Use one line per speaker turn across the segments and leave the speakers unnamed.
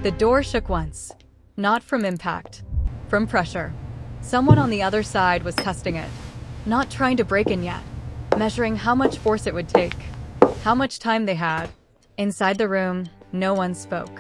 The door shook once. Not from impact. From pressure. Someone on the other side was testing it. Not trying to break in yet. Measuring how much force it would take. How much time they had. Inside the room, no one spoke.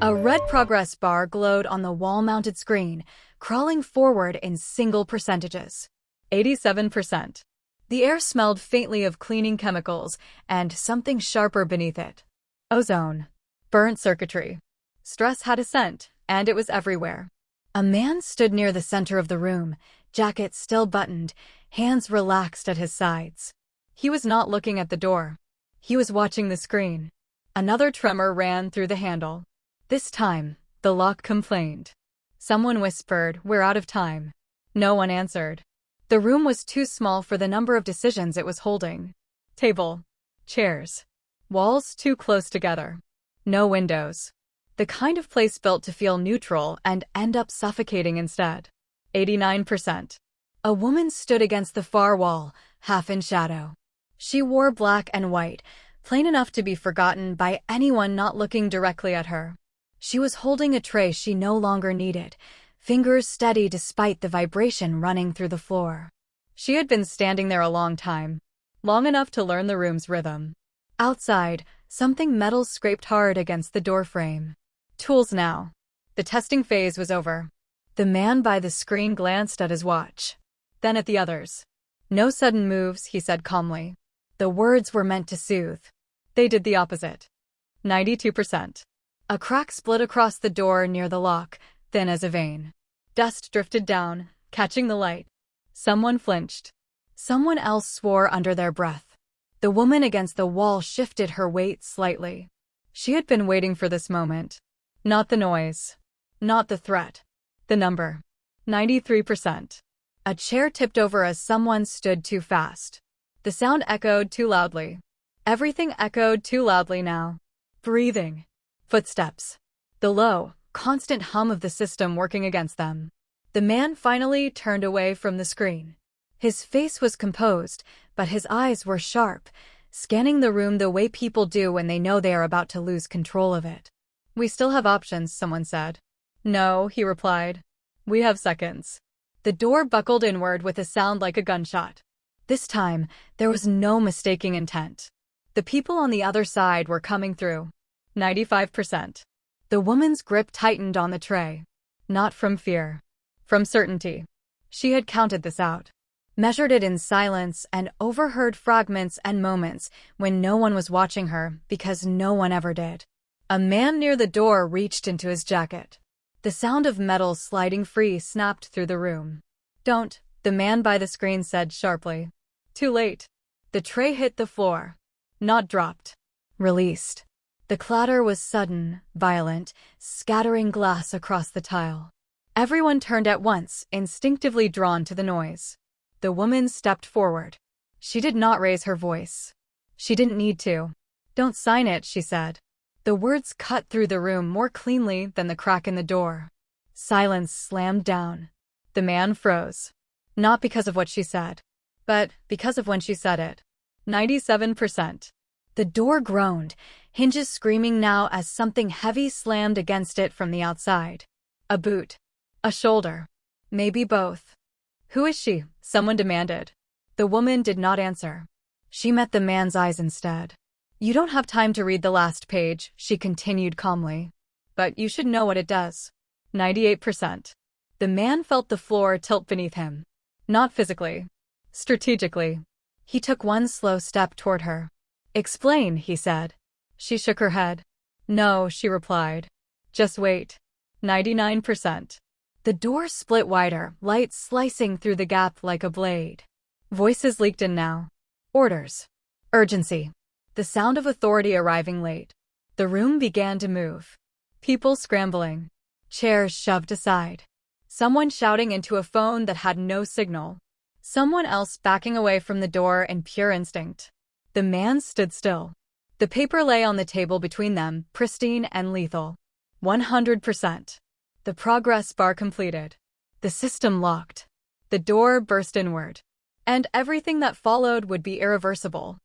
A red progress bar glowed on the wall-mounted screen, crawling forward in single percentages. 87%. The air smelled faintly of cleaning chemicals and something sharper beneath it. Ozone. Burnt circuitry. Stress had a scent, and it was everywhere. A man stood near the center of the room, jacket still buttoned, hands relaxed at his sides. He was not looking at the door. He was watching the screen. Another tremor ran through the handle. This time, the lock complained. Someone whispered, "We're out of time." No one answered. The room was too small for the number of decisions it was holding. Table. Chairs. Walls too close together. No windows. The kind of place built to feel neutral and end up suffocating instead. 89%. A woman stood against the far wall, half in shadow. She wore black and white, plain enough to be forgotten by anyone not looking directly at her. She was holding a tray she no longer needed, fingers steady despite the vibration running through the floor. She had been standing there a long time, long enough to learn the room's rhythm. Outside, something metal scraped hard against the doorframe. Tools now. The testing phase was over. The man by the screen glanced at his watch, then at the others. "No sudden moves," he said calmly. The words were meant to soothe. They did the opposite. 92%. A crack split across the door near the lock, thin as a vein. Dust drifted down, catching the light. Someone flinched. Someone else swore under their breath. The woman against the wall shifted her weight slightly. She had been waiting for this moment. Not the noise. Not the threat. The number. 93%. A chair tipped over as someone stood too fast. The sound echoed too loudly. Everything echoed too loudly now. Breathing. Footsteps. The low, constant hum of the system working against them. The man finally turned away from the screen. His face was composed, but his eyes were sharp, scanning the room the way people do when they know they are about to lose control of it. "We still have options," someone said. "No," he replied. "We have seconds." The door buckled inward with a sound like a gunshot. This time, there was no mistaking intent. The people on the other side were coming through. 95%. The woman's grip tightened on the tray. Not from fear. From certainty. She had counted this out. Measured it in silence and overheard fragments and moments when no one was watching her because no one ever did. A man near the door reached into his jacket. The sound of metal sliding free snapped through the room. "Don't," the man by the screen said sharply. Too late. The tray hit the floor. Not dropped. Released. The clatter was sudden, violent, scattering glass across the tile. Everyone turned at once, instinctively drawn to the noise. The woman stepped forward. She did not raise her voice. She didn't need to. "Don't sign it," she said. The words cut through the room more cleanly than the crack in the door. Silence slammed down. The man froze. Not because of what she said, but because of when she said it. 97%. The door groaned, hinges screaming now as something heavy slammed against it from the outside. A boot. A shoulder. Maybe both. "Who is she?" someone demanded. The woman did not answer. She met the man's eyes instead. "You don't have time to read the last page," she continued calmly. "But you should know what it does." 98%. The man felt the floor tilt beneath him. Not physically. Strategically. He took one slow step toward her. "Explain," he said. She shook her head. "No," she replied. "Just wait." 99%. The door split wider, light slicing through the gap like a blade. Voices leaked in now. Orders. Urgency. The sound of authority arriving late. The room began to move. People scrambling. Chairs shoved aside. Someone shouting into a phone that had no signal. Someone else backing away from the door in pure instinct. The man stood still. The paper lay on the table between them, pristine and lethal. 100%. The progress bar completed. The system locked. The door burst inward. And everything that followed would be irreversible.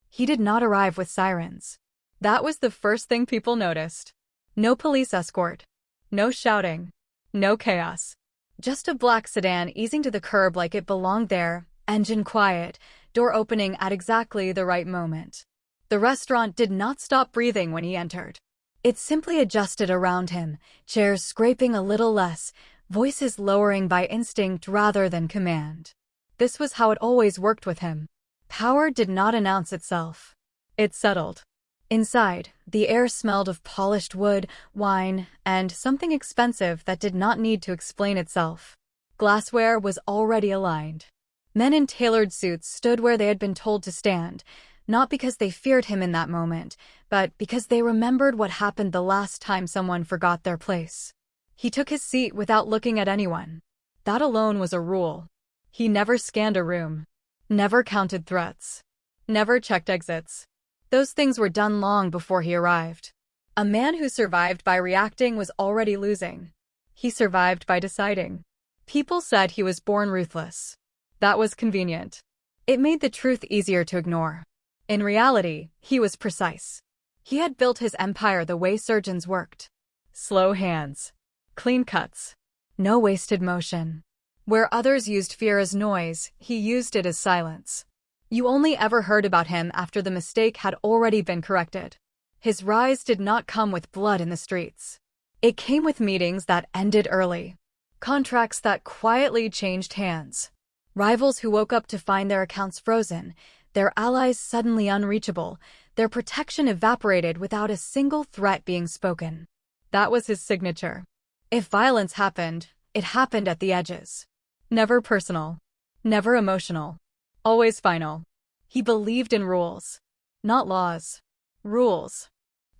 He did not arrive with sirens. That was the first thing people noticed. No police escort. No shouting. No chaos. Just a black sedan easing to the curb like it belonged there, engine quiet, door opening at exactly the right moment. The restaurant did not stop breathing when he entered. It simply adjusted around him, chairs scraping a little less, voices lowering by instinct rather than command. This was how it always worked with him. Power did not announce itself. It settled. Inside, the air smelled of polished wood, wine, and something expensive that did not need to explain itself. Glassware was already aligned. Men in tailored suits stood where they had been told to stand, not because they feared him in that moment, but because they remembered what happened the last time someone forgot their place. He took his seat without looking at anyone. That alone was a rule. He never scanned a room. Never counted threats. Never checked exits. Those things were done long before he arrived. A man who survived by reacting was already losing. He survived by deciding. People said he was born ruthless. That was convenient. It made the truth easier to ignore. In reality, he was precise. He had built his empire the way surgeons worked. Slow hands. Clean cuts. No wasted motion. Where others used fear as noise, he used it as silence. You only ever heard about him after the mistake had already been corrected. His rise did not come with blood in the streets. It came with meetings that ended early. Contracts that quietly changed hands. Rivals who woke up to find their accounts frozen, their allies suddenly unreachable, their protection evaporated without a single threat being spoken. That was his signature. If violence happened, it happened at the edges. Never personal. Never emotional. Always final. He believed in rules. Not laws. Rules.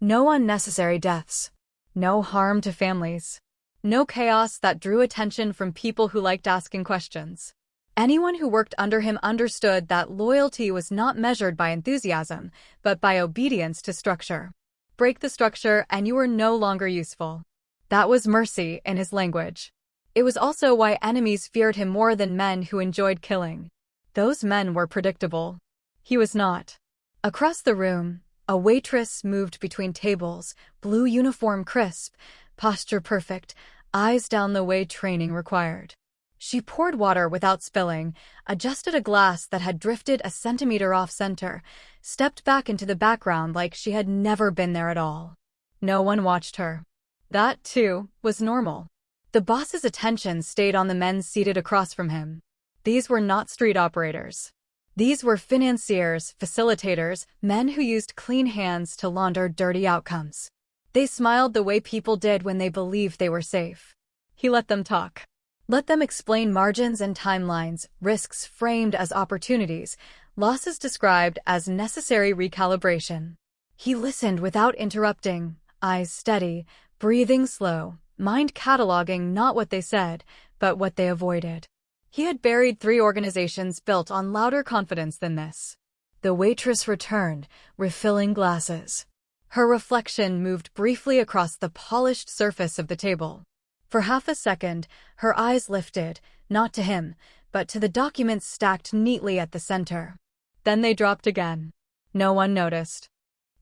No unnecessary deaths. No harm to families. No chaos that drew attention from people who liked asking questions. Anyone who worked under him understood that loyalty was not measured by enthusiasm, but by obedience to structure. Break the structure and you were no longer useful. That was mercy in his language. It was also why enemies feared him more than men who enjoyed killing. Those men were predictable. He was not. Across the room, a waitress moved between tables, blue uniform crisp, posture perfect, eyes down the way training required. She poured water without spilling, adjusted a glass that had drifted a centimeter off center, stepped back into the background like she had never been there at all. No one watched her. That, too, was normal. The boss's attention stayed on the men seated across from him. These were not street operators. These were financiers, facilitators, men who used clean hands to launder dirty outcomes. They smiled the way people did when they believed they were safe. He let them talk. Let them explain margins and timelines, risks framed as opportunities, losses described as necessary recalibration. He listened without interrupting, eyes steady, breathing slow, mind cataloging not what they said, but what they avoided. He had buried 3 organizations built on louder confidence than this. The waitress returned, refilling glasses. Her reflection moved briefly across the polished surface of the table. For half a second, her eyes lifted, not to him, but to the documents stacked neatly at the center. Then they dropped again. No one noticed.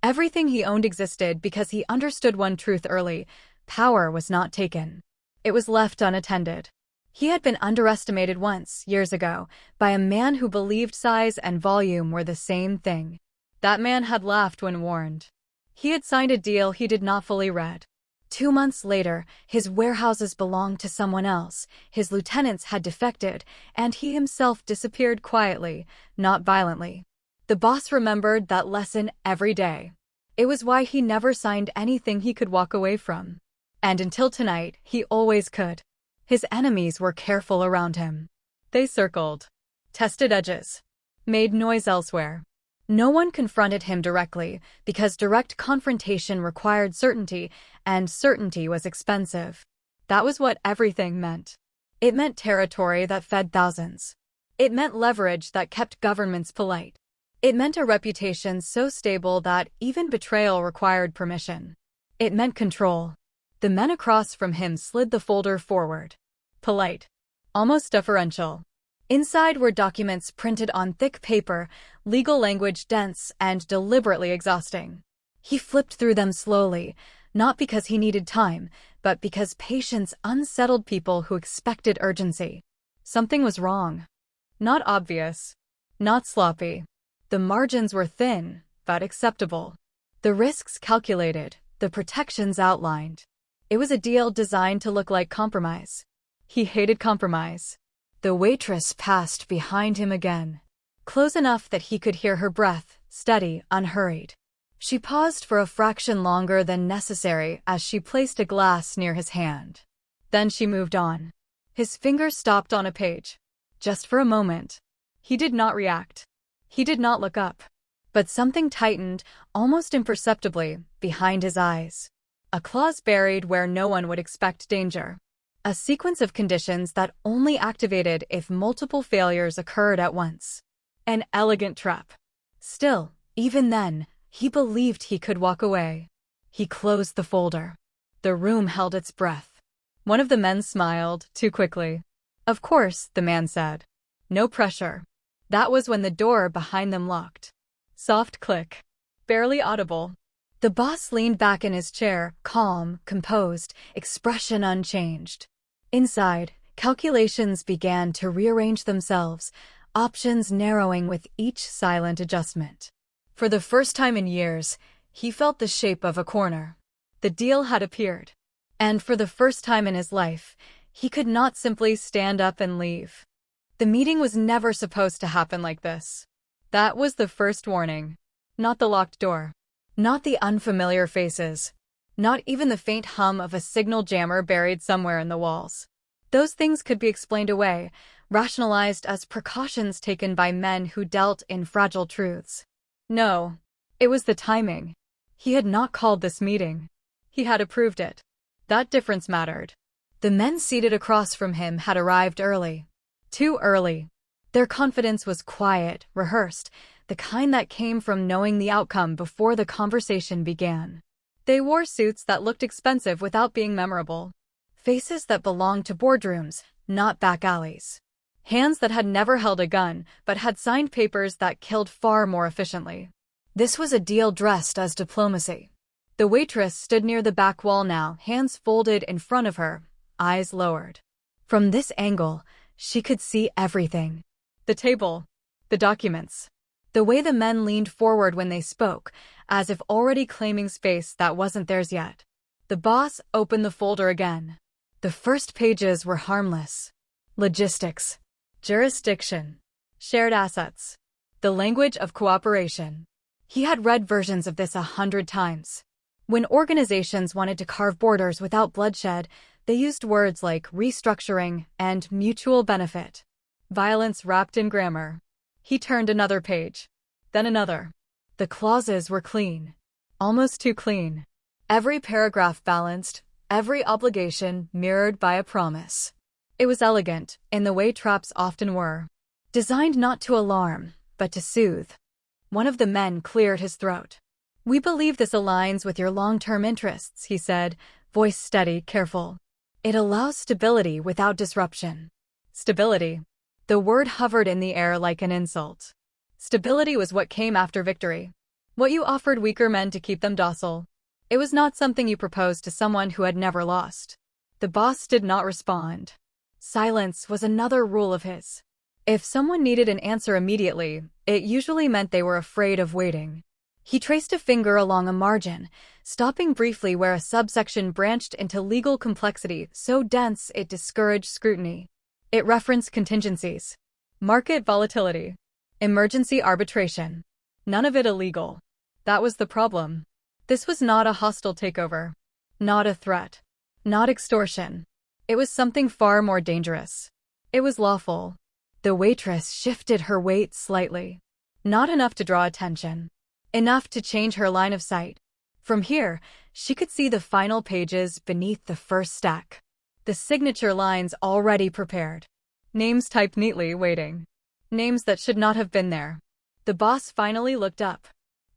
Everything he owned existed because he understood one truth early: power was not taken. It was left unattended. He had been underestimated once, years ago, by a man who believed size and volume were the same thing. That man had laughed when warned. He had signed a deal he did not fully read. 2 months later, his warehouses belonged to someone else, his lieutenants had defected, and he himself disappeared quietly, not violently. The boss remembered that lesson every day. It was why he never signed anything he could walk away from. And until tonight, he always could. His enemies were careful around him. They circled, tested edges, made noise elsewhere. No one confronted him directly, because direct confrontation required certainty, and certainty was expensive. That was what everything meant. It meant territory that fed thousands. It meant leverage that kept governments polite. It meant a reputation so stable that even betrayal required permission. It meant control. The men across from him slid the folder forward. Polite. Almost deferential. Inside were documents printed on thick paper, legal language dense and deliberately exhausting. He flipped through them slowly, Not because he needed time, but because patience unsettled people who expected urgency. Something was wrong. Not obvious. Not sloppy. The margins were thin, but acceptable. The risks calculated, the protections outlined. It was a deal designed to look like compromise. He hated compromise. The waitress passed behind him again, close enough that he could hear her breath, steady, unhurried. She paused for a fraction longer than necessary as she placed a glass near his hand. Then she moved on. His fingers stopped on a page. Just for a moment. He did not react. He did not look up. But something tightened, almost imperceptibly, behind his eyes. A clause buried where no one would expect danger. A sequence of conditions that only activated if multiple failures occurred at once. An elegant trap. Still, even then, he believed he could walk away. He closed the folder. The room held its breath. One of the men smiled, too quickly. "Of course," the man said. "No pressure." That was when the door behind them locked. Soft click. Barely audible. The boss leaned back in his chair, calm, composed, expression unchanged. Inside, calculations began to rearrange themselves, options narrowing with each silent adjustment. For the first time in years, he felt the shape of a corner. The deal had appeared. And for the first time in his life, he could not simply stand up and leave. The meeting was never supposed to happen like this. That was the first warning. Not the locked door. Not the unfamiliar faces. Not even the faint hum of a signal jammer buried somewhere in the walls. Those things could be explained away, rationalized as precautions taken by men who dealt in fragile truths. No, it was the timing. He had not called this meeting. He had approved it. That difference mattered. The men seated across from him had arrived early. Too early. Their confidence was quiet, rehearsed, the kind that came from knowing the outcome before the conversation began. They wore suits that looked expensive without being memorable. Faces that belonged to boardrooms, not back alleys. Hands that had never held a gun, but had signed papers that killed far more efficiently. This was a deal dressed as diplomacy. The waitress stood near the back wall now, hands folded in front of her, eyes lowered. From this angle, she could see everything. The table. The documents. The way the men leaned forward when they spoke, as if already claiming space that wasn't theirs yet. The boss opened the folder again. The first pages were harmless. Logistics. Jurisdiction. Shared assets. The language of cooperation. He had read versions of this 100 times. When organizations wanted to carve borders without bloodshed, they used words like restructuring and mutual benefit. Violence wrapped in grammar. He turned another page. Then another. The clauses were clean. Almost too clean. Every paragraph balanced, every obligation mirrored by a promise. It was elegant, in the way traps often were. Designed not to alarm, but to soothe. One of the men cleared his throat. "We believe this aligns with your long-term interests," he said, voice steady, careful. "It allows stability without disruption." Stability. The word hovered in the air like an insult. Stability was what came after victory. What you offered weaker men to keep them docile. It was not something you proposed to someone who had never lost. The boss did not respond. Silence was another rule of his. If someone needed an answer immediately, it usually meant they were afraid of waiting. He traced a finger along a margin, stopping briefly where a subsection branched into legal complexity so dense it discouraged scrutiny. It referenced contingencies, market volatility, emergency arbitration. None of it illegal. That was the problem. This was not a hostile takeover. Not a threat. Not extortion. It was something far more dangerous. It was lawful. The waitress shifted her weight slightly. Not enough to draw attention. Enough to change her line of sight. From here, she could see the final pages beneath the first stack. The signature lines already prepared. Names typed neatly, waiting. Names that should not have been there. The boss finally looked up.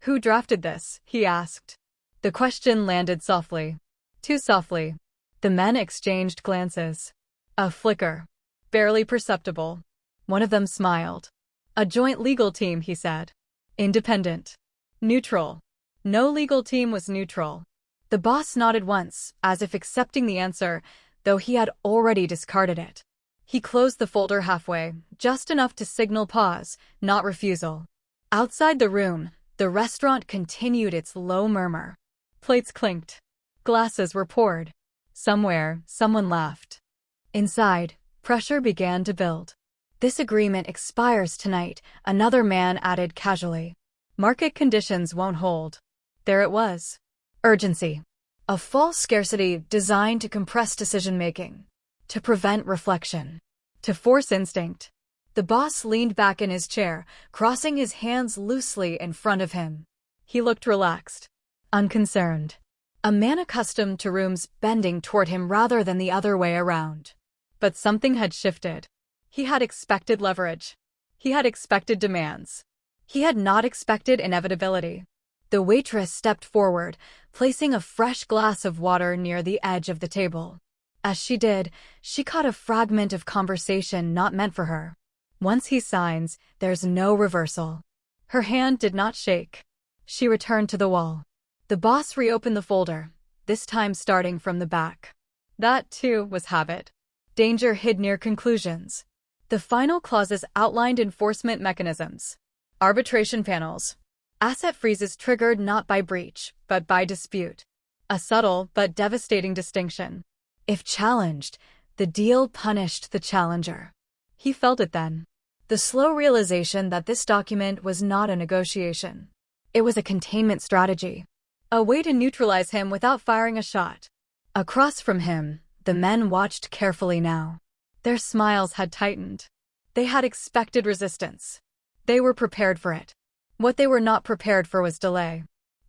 "Who drafted this?" he asked. The question landed softly. Too softly. The men exchanged glances. A flicker. Barely perceptible. One of them smiled. "A joint legal team," he said. "Independent. Neutral." No legal team was neutral. The boss nodded once, as if accepting the answer, though he had already discarded it. He closed the folder halfway, just enough to signal pause, not refusal. Outside the room, the restaurant continued its low murmur. Plates clinked. Glasses were poured. Somewhere, someone laughed. Inside, pressure began to build. "This agreement expires tonight," another man added casually. "Market conditions won't hold." There it was. Urgency. A false scarcity designed to compress decision-making, to prevent reflection, to force instinct. The boss leaned back in his chair, crossing his hands loosely in front of him. He looked relaxed, unconcerned. A man accustomed to rooms bending toward him rather than the other way around. But something had shifted. He had expected leverage. He had expected demands. He had not expected inevitability. The waitress stepped forward, placing a fresh glass of water near the edge of the table. As she did, she caught a fragment of conversation not meant for her. "Once he signs, there's no reversal." Her hand did not shake. She returned to the wall. The boss reopened the folder, this time starting from the back. That, too, was habit. Danger hid near conclusions. The final clauses outlined enforcement mechanisms. Arbitration panels. Asset freezes triggered not by breach, but by dispute. A subtle but devastating distinction. If challenged, the deal punished the challenger. He felt it then. The slow realization that this document was not a negotiation. It was a containment strategy. A way to neutralize him without firing a shot. Across from him, the men watched carefully now. Their smiles had tightened. They had expected resistance. They were prepared for it. What they were not prepared for was delay.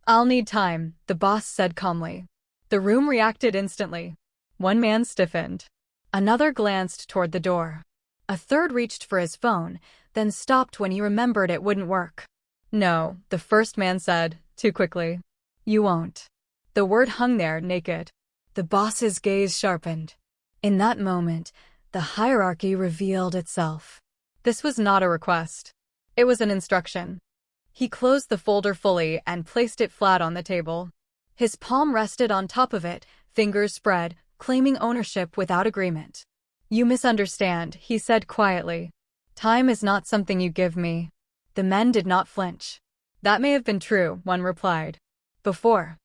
"I'll need time," the boss said calmly. The room reacted instantly. One man stiffened. Another glanced toward the door. A third reached for his phone, then stopped when he remembered it wouldn't work. "No," the first man said, too quickly. "You won't." The word hung there, naked. The boss's gaze sharpened. In that moment, the hierarchy revealed itself. This was not a request. It was an instruction. He closed the folder fully and placed it flat on the table. His palm rested on top of it, fingers spread, claiming ownership without agreement. "You misunderstand," he said quietly. "Time is not something you give me." The men did not flinch. "That may have been true," one replied. Before.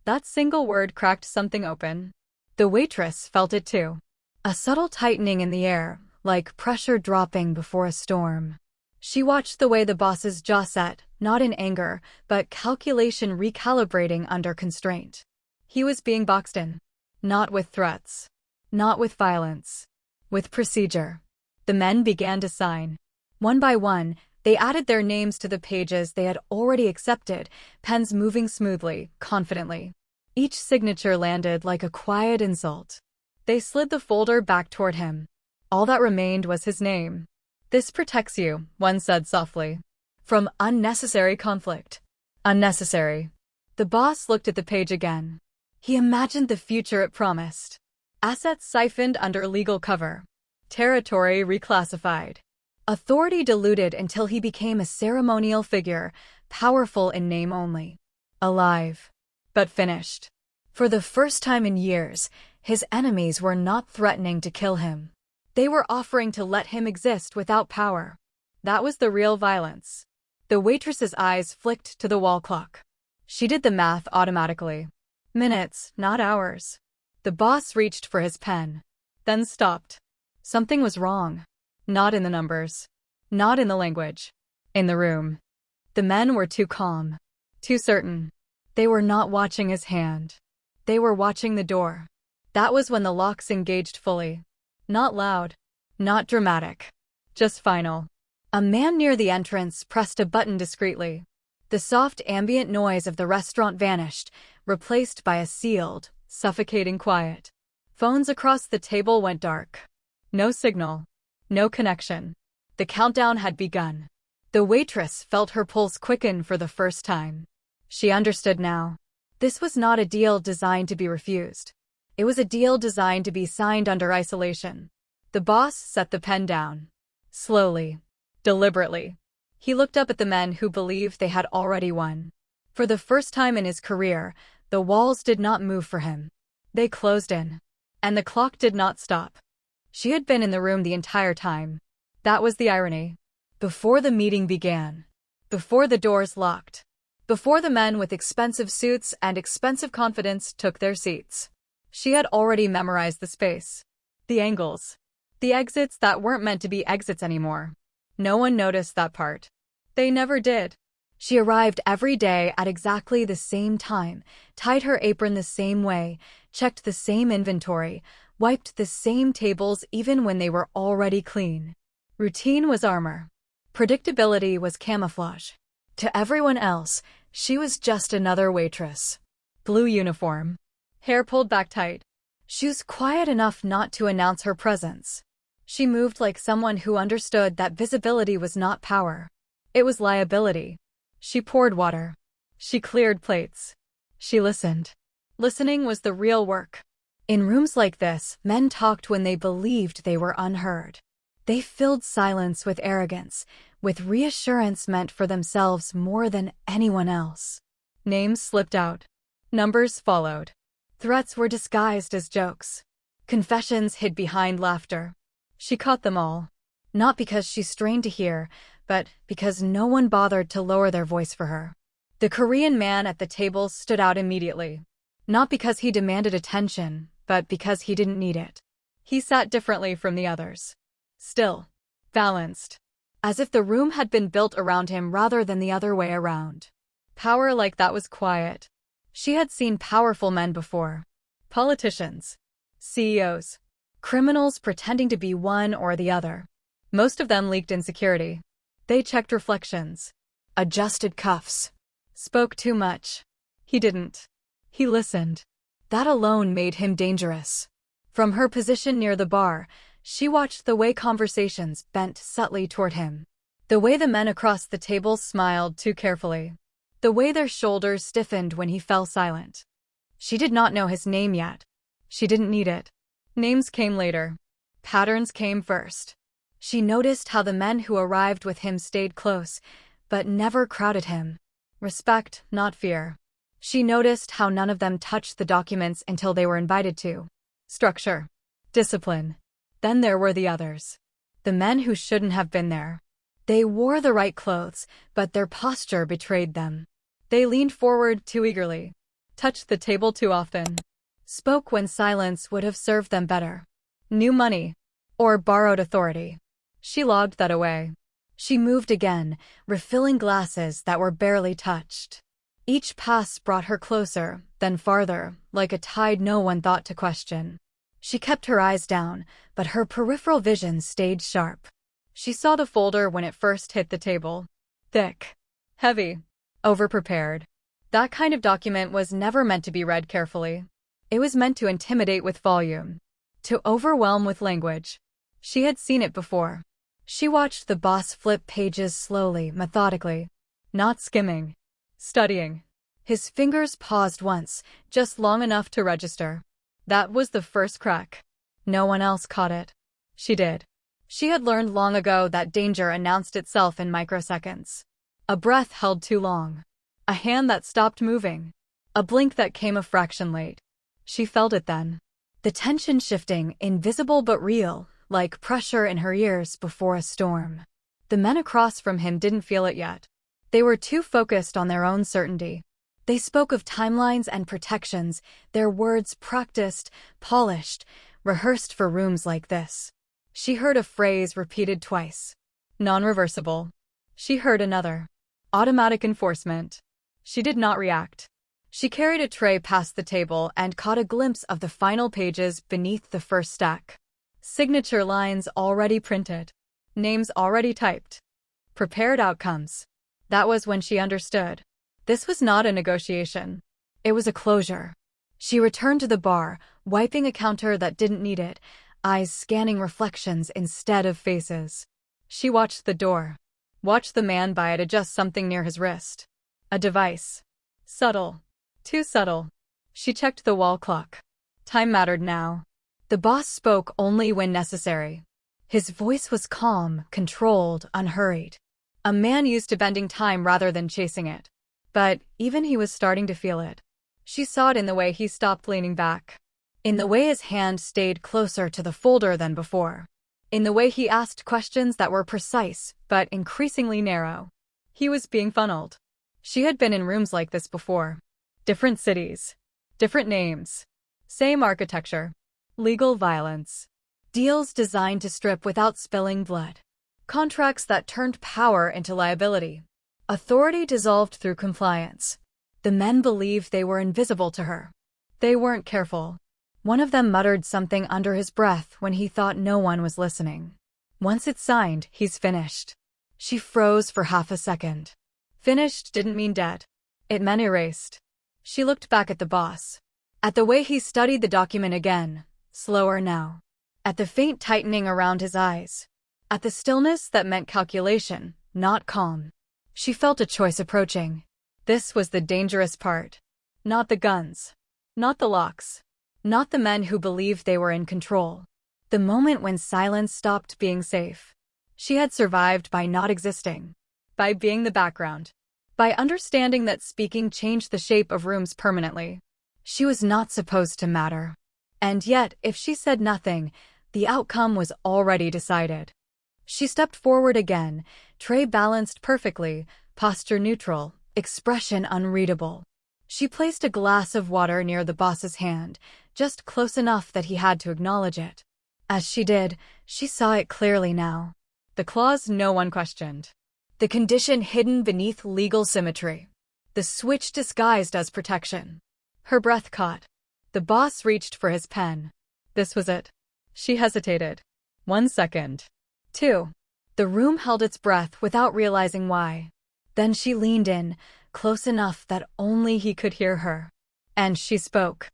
That single word cracked something open. The waitress felt it too. A subtle tightening in the air, like pressure dropping before a storm. She watched the way the boss's jaw set, not in anger, but calculation recalibrating under constraint. He was being boxed in. Not with threats. Not with violence. With procedure. The men began to sign. One by one, they added their names to the pages they had already accepted, pens moving smoothly, confidently. Each signature landed like a quiet insult. They slid the folder back toward him. All that remained was his name. "This protects you," one said softly. "From unnecessary conflict." Unnecessary. The boss looked at the page again. He imagined the future it promised. Assets siphoned under legal cover. Territory reclassified. Authority diluted until he became a ceremonial figure, powerful in name only. Alive. But finished. For the first time in years, his enemies were not threatening to kill him. They were offering to let him exist without power. That was the real violence. The waitress's eyes flicked to the wall clock. She did the math automatically. Minutes, not hours. The boss reached for his pen. Then stopped. Something was wrong. Not in the numbers. Not in the language. In the room. The men were too calm. Too certain. They were not watching his hand. They were watching the door. That was when the locks engaged fully. Not loud. Not dramatic. Just final. A man near the entrance pressed a button discreetly. The soft ambient noise of the restaurant vanished, replaced by a sealed, suffocating quiet. Phones across the table went dark. No signal. No connection. The countdown had begun. The waitress felt her pulse quicken for the first time. She understood now. This was not a deal designed to be refused. It was a deal designed to be signed under isolation. The boss set the pen down. Slowly. Deliberately. He looked up at the men who believed they had already won. For the first time in his career, The walls did not move for him. They closed in. And the clock did not stop. She had been in the room the entire time. That was the irony. Before the meeting began. Before the doors locked. Before the men with expensive suits and expensive confidence took their seats. She had already memorized the space. The angles. The exits that weren't meant to be exits anymore. No one noticed that part. They never did. She arrived every day at exactly the same time, tied her apron the same way, checked the same inventory, wiped the same tables even when they were already clean. Routine was armor. Predictability was camouflage. To everyone else, she was just another waitress. Blue uniform. Hair pulled back tight. Shoes quiet enough not to announce her presence. She moved like someone who understood that visibility was not power. It was liability. She poured water. She cleared plates. She listened. Listening was the real work. In rooms like this, men talked when they believed they were unheard. They filled silence with arrogance, with reassurance meant for themselves more than anyone else. Names slipped out. Numbers followed. Threats were disguised as jokes. Confessions hid behind laughter. She caught them all. Not because she strained to hear, but because no one bothered to lower their voice for her. The Korean man at the table stood out immediately. Not because he demanded attention, but because he didn't need it. He sat differently from the others. Still. Balanced. As if the room had been built around him rather than the other way around. Power like that was quiet. She had seen powerful men before. Politicians. CEOs. Criminals pretending to be one or the other. Most of them leaked insecurity. They checked reflections. Adjusted cuffs. Spoke too much. He didn't. He listened. That alone made him dangerous. From her position near the bar, she watched the way conversations bent subtly toward him. The way the men across the table smiled too carefully. The way their shoulders stiffened when he fell silent. She did not know his name yet. She didn't need it. Names came later. Patterns came first. She noticed how the men who arrived with him stayed close, but never crowded him. Respect, not fear. She noticed how none of them touched the documents until they were invited to. Structure. Discipline. Then there were the others. The men who shouldn't have been there. They wore the right clothes, but their posture betrayed them. They leaned forward too eagerly. Touched the table too often. Spoke when silence would have served them better. Knew money. Or borrowed authority. She logged that away. She moved again, refilling glasses that were barely touched. Each pass brought her closer, then farther, like a tide no one thought to question. She kept her eyes down, but her peripheral vision stayed sharp. She saw the folder when it first hit the table. Thick. Heavy. Overprepared. That kind of document was never meant to be read carefully. It was meant to intimidate with volume. To overwhelm with language. She had seen it before. She watched the boss flip pages slowly, methodically. Not skimming. Studying. His fingers paused once, just long enough to register. That was the first crack. No one else caught it. She did. She had learned long ago that danger announced itself in microseconds. A breath held too long. A hand that stopped moving. A blink that came a fraction late. She felt it then. The tension shifting, invisible but real, like pressure in her ears before a storm. The men across from him didn't feel it yet. They were too focused on their own certainty. They spoke of timelines and protections, their words practiced, polished, rehearsed for rooms like this. She heard a phrase repeated twice. Non-reversible. She heard another. Automatic enforcement. She did not react. She carried a tray past the table and caught a glimpse of the final pages beneath the first stack. Signature lines already printed. Names already typed. Prepared outcomes. That was when she understood. This was not a negotiation. It was a closure. She returned to the bar, wiping a counter that didn't need it, eyes scanning reflections instead of faces. She watched the door. Watched the man by it adjust something near his wrist. A device. Subtle. Too subtle. She checked the wall clock. Time mattered now. The boss spoke only when necessary. His voice was calm, controlled, unhurried. A man used to bending time rather than chasing it. But even he was starting to feel it. She saw it in the way he stopped leaning back. In the way his hand stayed closer to the folder than before. In the way he asked questions that were precise, but increasingly narrow. He was being funneled. She had been in rooms like this before. Different cities. Different names. Same architecture. Legal violence. Deals designed to strip without spilling blood. Contracts that turned power into liability. Authority dissolved through compliance. The men believed they were invisible to her. They weren't careful. One of them muttered something under his breath when he thought no one was listening. Once it's signed, he's finished. She froze for half a second. Finished didn't mean dead. It meant erased. She looked back at the boss. At the way he studied the document again, slower now. At the faint tightening around his eyes. At the stillness that meant calculation, not calm. She felt a choice approaching. This was the dangerous part. Not the guns. Not the locks. Not the men who believed they were in control. The moment when silence stopped being safe. She had survived by not existing. By being the background. By understanding that speaking changed the shape of rooms permanently. She was not supposed to matter. And yet, if she said nothing, the outcome was already decided. She stepped forward again, tray balanced perfectly, posture neutral, expression unreadable. She placed a glass of water near the boss's hand, just close enough that he had to acknowledge it. As she did, she saw it clearly now. The clause no one questioned. The condition hidden beneath legal symmetry. The switch disguised as protection. Her breath caught. The boss reached for his pen. This was it. She hesitated. 1 second. 2. The room held its breath without realizing why. Then she leaned in, close enough that only he could hear her. And she spoke.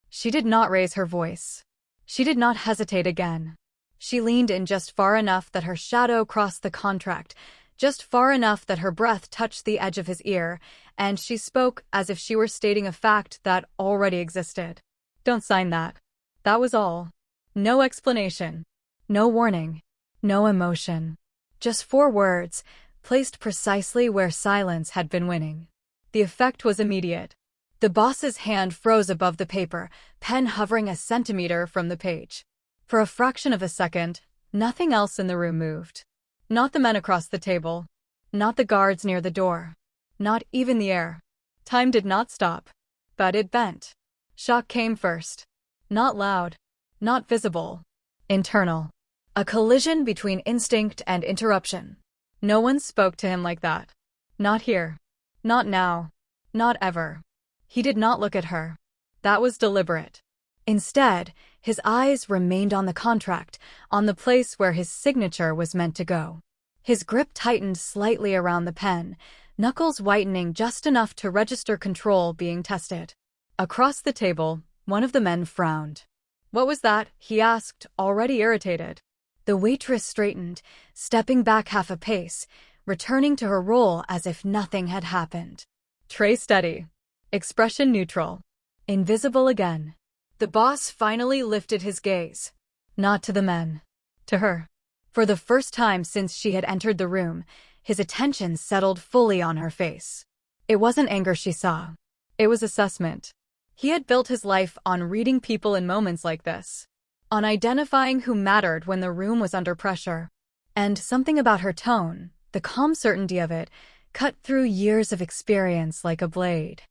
She did not raise her voice. She did not hesitate again. She leaned in just far enough that her shadow crossed the contract, just far enough that her breath touched the edge of his ear, and she spoke as if she were stating a fact that already existed. Don't sign that. That was all. No explanation. No warning. No emotion. Just 4 words, placed precisely where silence had been winning. The effect was immediate. The boss's hand froze above the paper, pen hovering a centimeter from the page. For a fraction of a second, nothing else in the room moved. Not the men across the table. Not the guards near the door. Not even the air. Time did not stop. But it bent. Shock came first. Not loud. Not visible. Internal. A collision between instinct and interruption. No one spoke to him like that. Not here. Not now. Not ever. He did not look at her. That was deliberate. Instead, his eyes remained on the contract, on the place where his signature was meant to go. His grip tightened slightly around the pen, knuckles whitening just enough to register control being tested. Across the table, one of the men frowned. What was that? He asked, already irritated. The waitress straightened, stepping back half a pace, returning to her role as if nothing had happened. Tray steady. Expression neutral. Invisible again. The boss finally lifted his gaze. Not to the men. To her. For the first time since she had entered the room, his attention settled fully on her face. It wasn't anger she saw. It was assessment. He had built his life on reading people in moments like this. On identifying who mattered when the room was under pressure. And something about her tone, the calm certainty of it, cut through years of experience like a blade.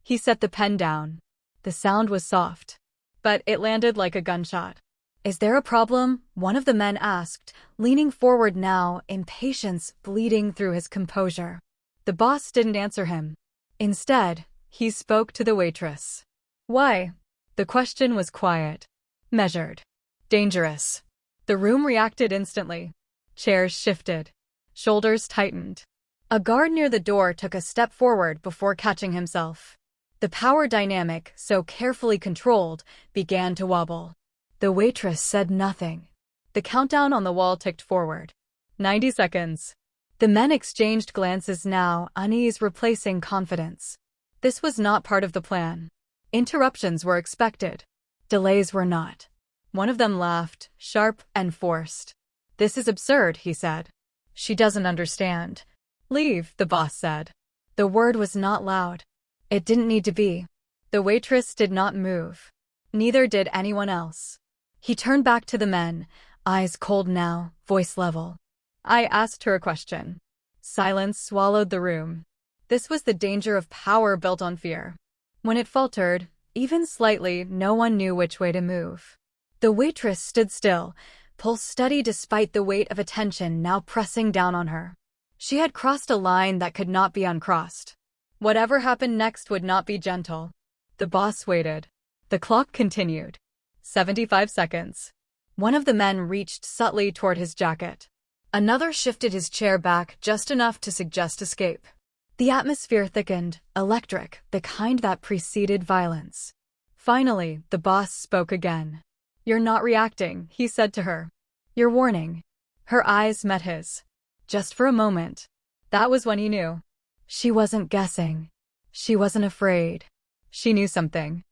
He set the pen down. The sound was soft. But it landed like a gunshot. Is there a problem? One of the men asked, leaning forward now, impatience bleeding through his composure. The boss didn't answer him. Instead, he spoke to the waitress. Why? The question was quiet. Measured. Dangerous. The room reacted instantly. Chairs shifted. Shoulders tightened. A guard near the door took a step forward before catching himself. The power dynamic, so carefully controlled, began to wobble. The waitress said nothing. The countdown on the wall ticked forward. 90 seconds. The men exchanged glances now, unease replacing confidence. This was not part of the plan. Interruptions were expected. Delays were not. One of them laughed, sharp and forced. This is absurd, he said. She doesn't understand. Leave, the boss said. The word was not loud. It didn't need to be. The waitress did not move. Neither did anyone else. He turned back to the men, eyes cold now, voice level. I asked her a question. Silence swallowed the room. This was the danger of power built on fear. When it faltered, even slightly, no one knew which way to move. The waitress stood still, pulse steady despite the weight of attention now pressing down on her. She had crossed a line that could not be uncrossed. Whatever happened next would not be gentle. The boss waited. The clock continued. 75 seconds. One of the men reached subtly toward his jacket. Another shifted his chair back just enough to suggest escape. The atmosphere thickened, electric, the kind that preceded violence. Finally, the boss spoke again. You're not reacting, he said to her. You're warning. Her eyes met his. Just for a moment. That was when he knew. She wasn't guessing. She wasn't afraid. She knew something.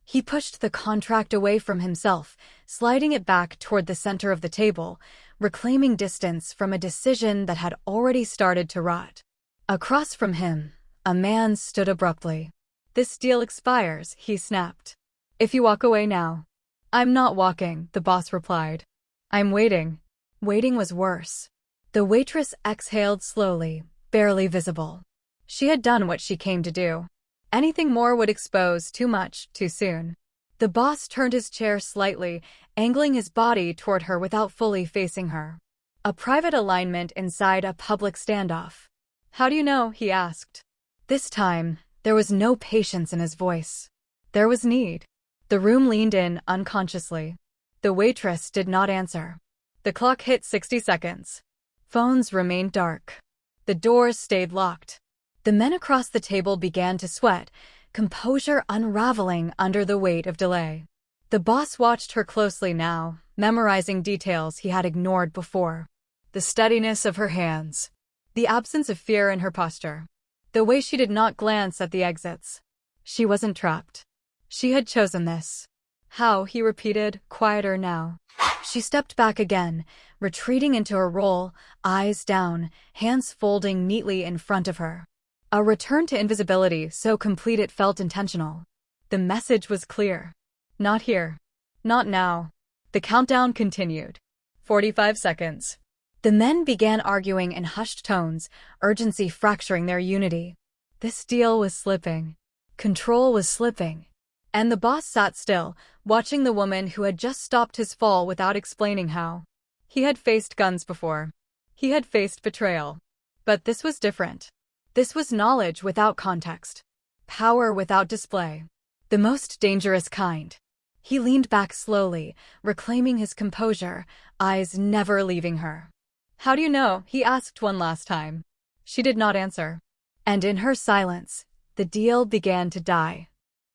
He pushed the contract away from himself, sliding it back toward the center of the table, reclaiming distance from a decision that had already started to rot. Across from him, a man stood abruptly. This deal expires, he snapped. If you walk away now. I'm not walking, the boss replied. I'm waiting. Waiting was worse. The waitress exhaled slowly, barely visible. She had done what she came to do. Anything more would expose too much, too soon. The boss turned his chair slightly, angling his body toward her without fully facing her. A private alignment inside a public standoff. How do you know? He asked. This time, there was no patience in his voice. There was need. The room leaned in unconsciously. The waitress did not answer. The clock hit 60 seconds. Phones remained dark. The doors stayed locked. The men across the table began to sweat, composure unraveling under the weight of delay. The boss watched her closely now, memorizing details he had ignored before. The steadiness of her hands. The absence of fear in her posture. The way she did not glance at the exits. She wasn't trapped. She had chosen this. How, he repeated, quieter now. She stepped back again, retreating into her role, eyes down, hands folding neatly in front of her. A return to invisibility so complete it felt intentional. The message was clear. Not here. Not now. The countdown continued. 45 seconds. The men began arguing in hushed tones, urgency fracturing their unity. This deal was slipping. Control was slipping. And the boss sat still, watching the woman who had just stopped his fall without explaining how. He had faced guns before. He had faced betrayal. But this was different. This was knowledge without context. Power without display. The most dangerous kind. He leaned back slowly, reclaiming his composure, eyes never leaving her. How do you know? He asked one last time. She did not answer. And in her silence, the deal began to die.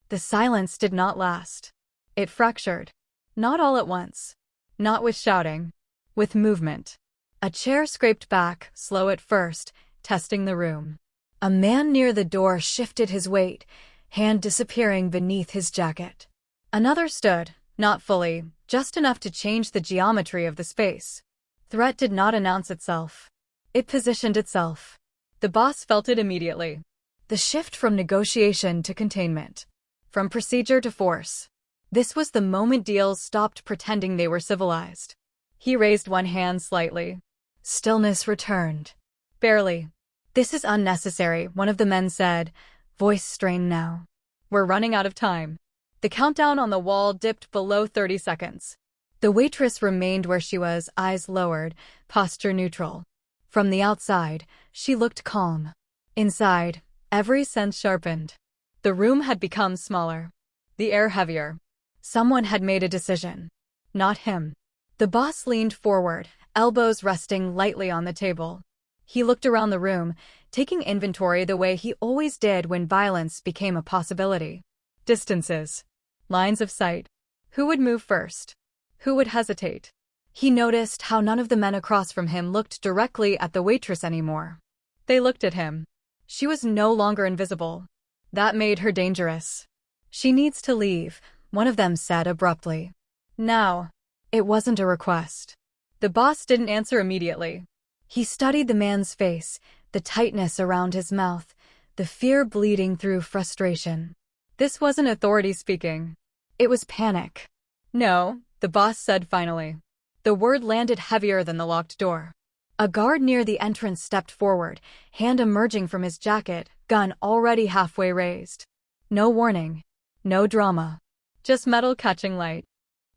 The silence did not last. It fractured. Not all at once. Not with shouting. With movement. A chair scraped back, slow at first, testing the room. A man near the door shifted his weight, hand disappearing beneath his jacket. Another stood, not fully, just enough to change the geometry of the space. Threat did not announce itself. It positioned itself. The boss felt it immediately. The shift from negotiation to containment. From procedure to force. This was the moment deals stopped pretending they were civilized. He raised one hand slightly. Stillness returned. Barely. This is unnecessary, one of the men said, voice strained now. We're running out of time. The countdown on the wall dipped below 30 seconds. The waitress remained where she was, eyes lowered, posture neutral. From the outside, she looked calm. Inside, every sense sharpened. The room had become smaller. The air heavier. Someone had made a decision. Not him. The boss leaned forward, elbows resting lightly on the table. He looked around the room, taking inventory the way he always did when violence became a possibility. Distances. Lines of sight. Who would move first? Who would hesitate? He noticed how none of the men across from him looked directly at the waitress anymore. They looked at him. She was no longer invisible. That made her dangerous. She needs to leave, one of them said abruptly. Now. It wasn't a request. The boss didn't answer immediately. He studied the man's face, the tightness around his mouth, the fear bleeding through frustration. This wasn't authority speaking. It was panic. No, the boss said finally. The word landed heavier than the locked door. A guard near the entrance stepped forward, hand emerging from his jacket, gun already halfway raised. No warning. No drama. Just metal catching light.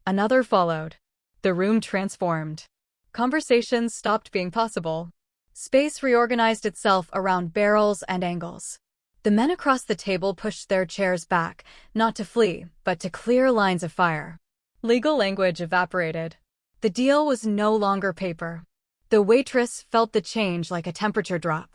Another followed. The room transformed. Conversations stopped being possible. Space reorganized itself around barrels and angles. The men across the table pushed their chairs back, not to flee, but to clear lines of fire. Legal language evaporated. The deal was no longer paper. The waitress felt the change like a temperature drop.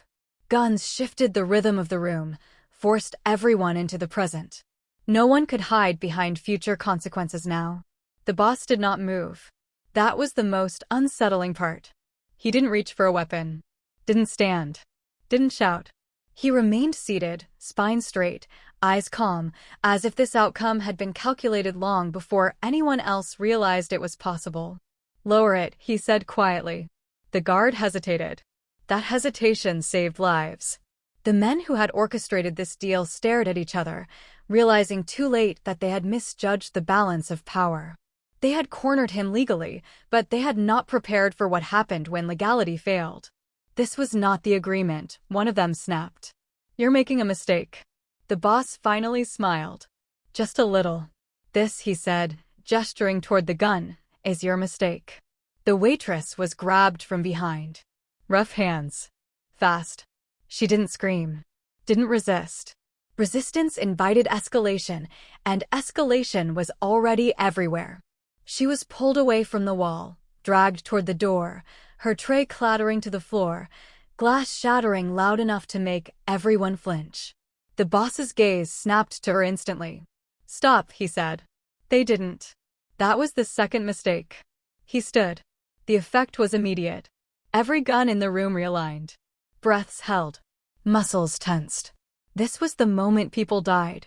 Guns shifted the rhythm of the room, forced everyone into the present. No one could hide behind future consequences now. The boss did not move. That was the most unsettling part. He didn't reach for a weapon. Didn't stand. Didn't shout. He remained seated, spine straight, eyes calm, as if this outcome had been calculated long before anyone else realized it was possible. "Lower it," he said quietly. The guard hesitated. That hesitation saved lives. The men who had orchestrated this deal stared at each other, realizing too late that they had misjudged the balance of power. They had cornered him legally, but they had not prepared for what happened when legality failed. This was not the agreement, one of them snapped. "You're making a mistake." The boss finally smiled. "Just a little. This," he said, gesturing toward the gun, "is your mistake." The waitress was grabbed from behind. Rough hands. Fast. She didn't scream. Didn't resist. Resistance invited escalation, and escalation was already everywhere. She was pulled away from the wall, dragged toward the door, her tray clattering to the floor, glass shattering loud enough to make everyone flinch. The boss's gaze snapped to her instantly. "Stop," he said. They didn't. That was the second mistake. He stood. The effect was immediate. Every gun in the room realigned. Breaths held. Muscles tensed. This was the moment people died.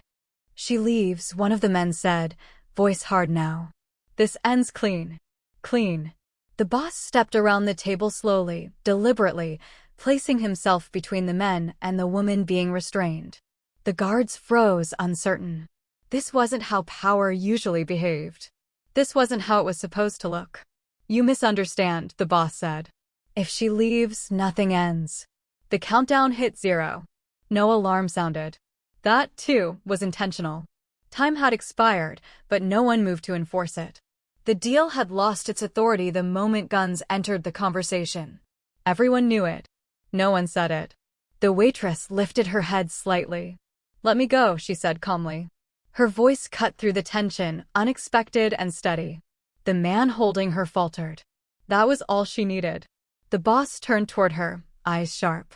"She leaves," one of the men said, voice hard now. "This ends clean. Clean." The boss stepped around the table slowly, deliberately, placing himself between the men and the woman being restrained. The guards froze, uncertain. This wasn't how power usually behaved. This wasn't how it was supposed to look. "You misunderstand," the boss said. "If she leaves, nothing ends." The countdown hit 0. No alarm sounded. That, too, was intentional. Time had expired, but no one moved to enforce it. The deal had lost its authority the moment guns entered the conversation. Everyone knew it. No one said it. The waitress lifted her head slightly. "Let me go," she said calmly. Her voice cut through the tension, unexpected and steady. The man holding her faltered. That was all she needed. The boss turned toward her, eyes sharp.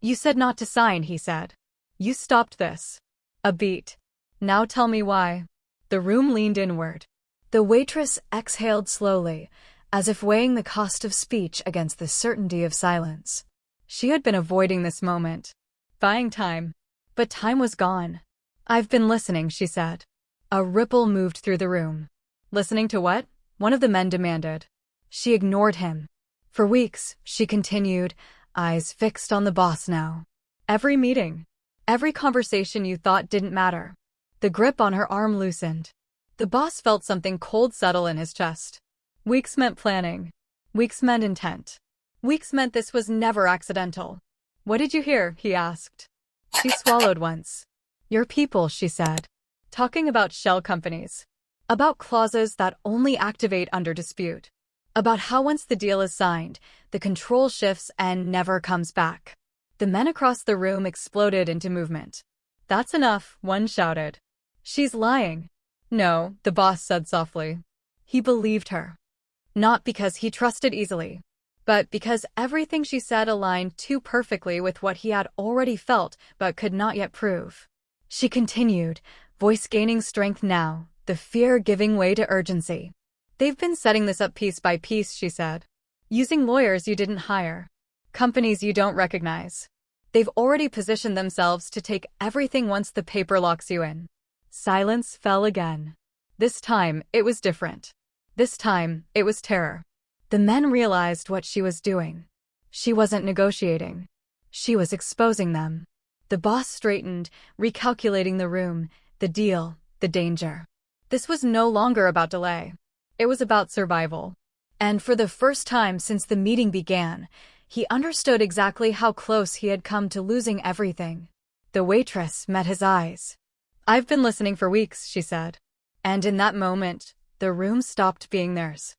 "You said not to sign," he said. "You stopped this." A beat. "Now tell me why." The room leaned inward. The waitress exhaled slowly, as if weighing the cost of speech against the certainty of silence. She had been avoiding this moment. Buying time. But time was gone. "I've been listening," she said. A ripple moved through the room. "Listening to what?" one of the men demanded. She ignored him. "For weeks," she continued, eyes fixed on the boss now. "Every meeting. Every conversation you thought didn't matter." The grip on her arm loosened. The boss felt something cold settle in his chest. Weeks meant planning. Weeks meant intent. Weeks meant this was never accidental. "What did you hear?" he asked. She swallowed once. "Your people," she said. "Talking about shell companies. About clauses that only activate under dispute. About how once the deal is signed, the control shifts and never comes back." The men across the room exploded into movement. "That's enough," one shouted. "She's lying." "No," the boss said softly. He believed her. Not because he trusted easily, but because everything she said aligned too perfectly with what he had already felt but could not yet prove. She continued, voice gaining strength now, the fear giving way to urgency. "They've been setting this up piece by piece," she said. "Using lawyers you didn't hire. Companies you don't recognize. They've already positioned themselves to take everything once the paper locks you in." Silence fell again. This time, it was different. This time, it was terror. The men realized what she was doing. She wasn't negotiating. She was exposing them. The boss straightened, recalculating the room, the deal, the danger. This was no longer about delay. It was about survival. And for the first time since the meeting began, he understood exactly how close he had come to losing everything. The waitress met his eyes. "I've been listening for weeks," she said. And in that moment, the room stopped being theirs.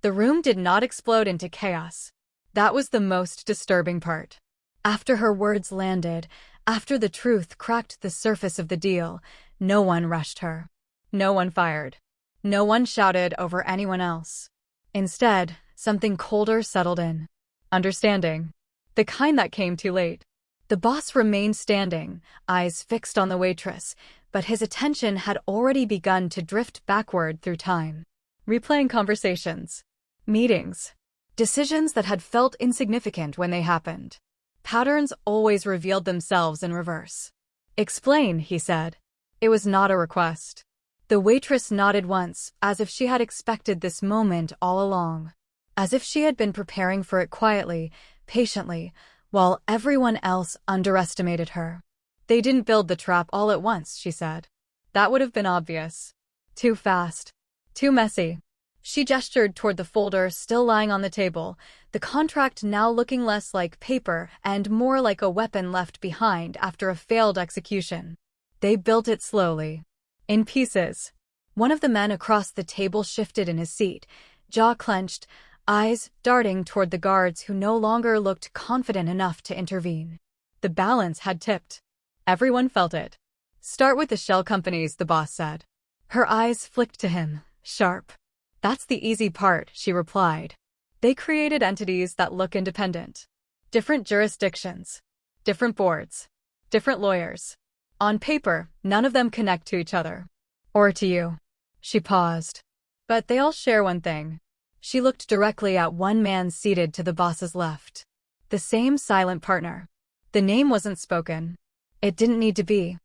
The room did not explode into chaos. That was the most disturbing part. After her words landed, after the truth cracked the surface of the deal, no one rushed her. No one fired. No one shouted over anyone else. Instead, something colder settled in. Understanding. The kind that came too late. The boss remained standing, eyes fixed on the waitress, but his attention had already begun to drift backward through time. Replaying conversations. Meetings. Decisions that had felt insignificant when they happened. Patterns always revealed themselves in reverse. "Explain," he said. It was not a request. The waitress nodded once, as if she had expected this moment all along. As if she had been preparing for it quietly, patiently, while everyone else underestimated her. "They didn't build the trap all at once," she said. "That would have been obvious. Too fast. Too messy." She gestured toward the folder still lying on the table, the contract now looking less like paper and more like a weapon left behind after a failed execution. "They built it slowly. In pieces." One of the men across the table shifted in his seat, jaw clenched, eyes darting toward the guards who no longer looked confident enough to intervene. The balance had tipped. Everyone felt it. "Start with the shell companies," the boss said. Her eyes flicked to him, sharp. "That's the easy part," she replied. "They created entities that look independent. Different jurisdictions. Different boards. Different lawyers. On paper, none of them connect to each other. Or to you." She paused. "But they all share one thing." She looked directly at one man seated to the boss's left. The same silent partner. The name wasn't spoken. It didn't need to be.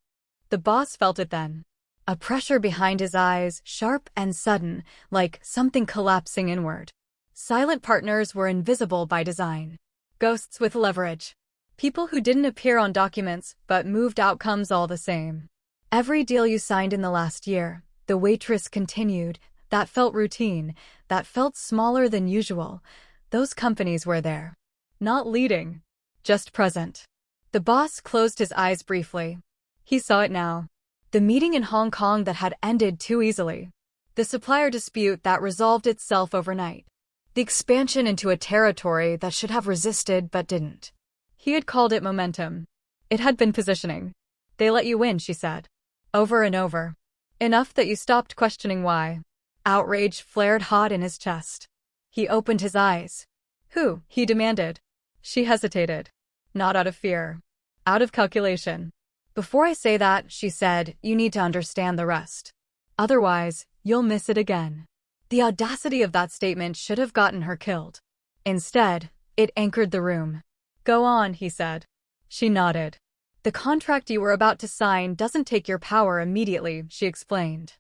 The boss felt it then. A pressure behind his eyes, sharp and sudden, like something collapsing inward. Silent partners were invisible by design. Ghosts with leverage. People who didn't appear on documents, but moved outcomes all the same. "Every deal you signed in the last year," the waitress continued, "that felt routine, that felt smaller than usual. Those companies were there. Not leading. Just present." The boss closed his eyes briefly. He saw it now. The meeting in Hong Kong that had ended too easily. The supplier dispute that resolved itself overnight. The expansion into a territory that should have resisted but didn't. He had called it momentum. It had been positioning. "They let you win," she said. Over and over. Enough that you stopped questioning why. Outrage flared hot in his chest. He opened his eyes. "Who?" he demanded. She hesitated. Not out of fear. Out of calculation. "Before I say that," she said, "you need to understand the rest. Otherwise, you'll miss it again." The audacity of that statement should have gotten her killed. Instead, it anchored the room. "Go on," he said. She nodded. "The contract you were about to sign doesn't take your power immediately," she explained.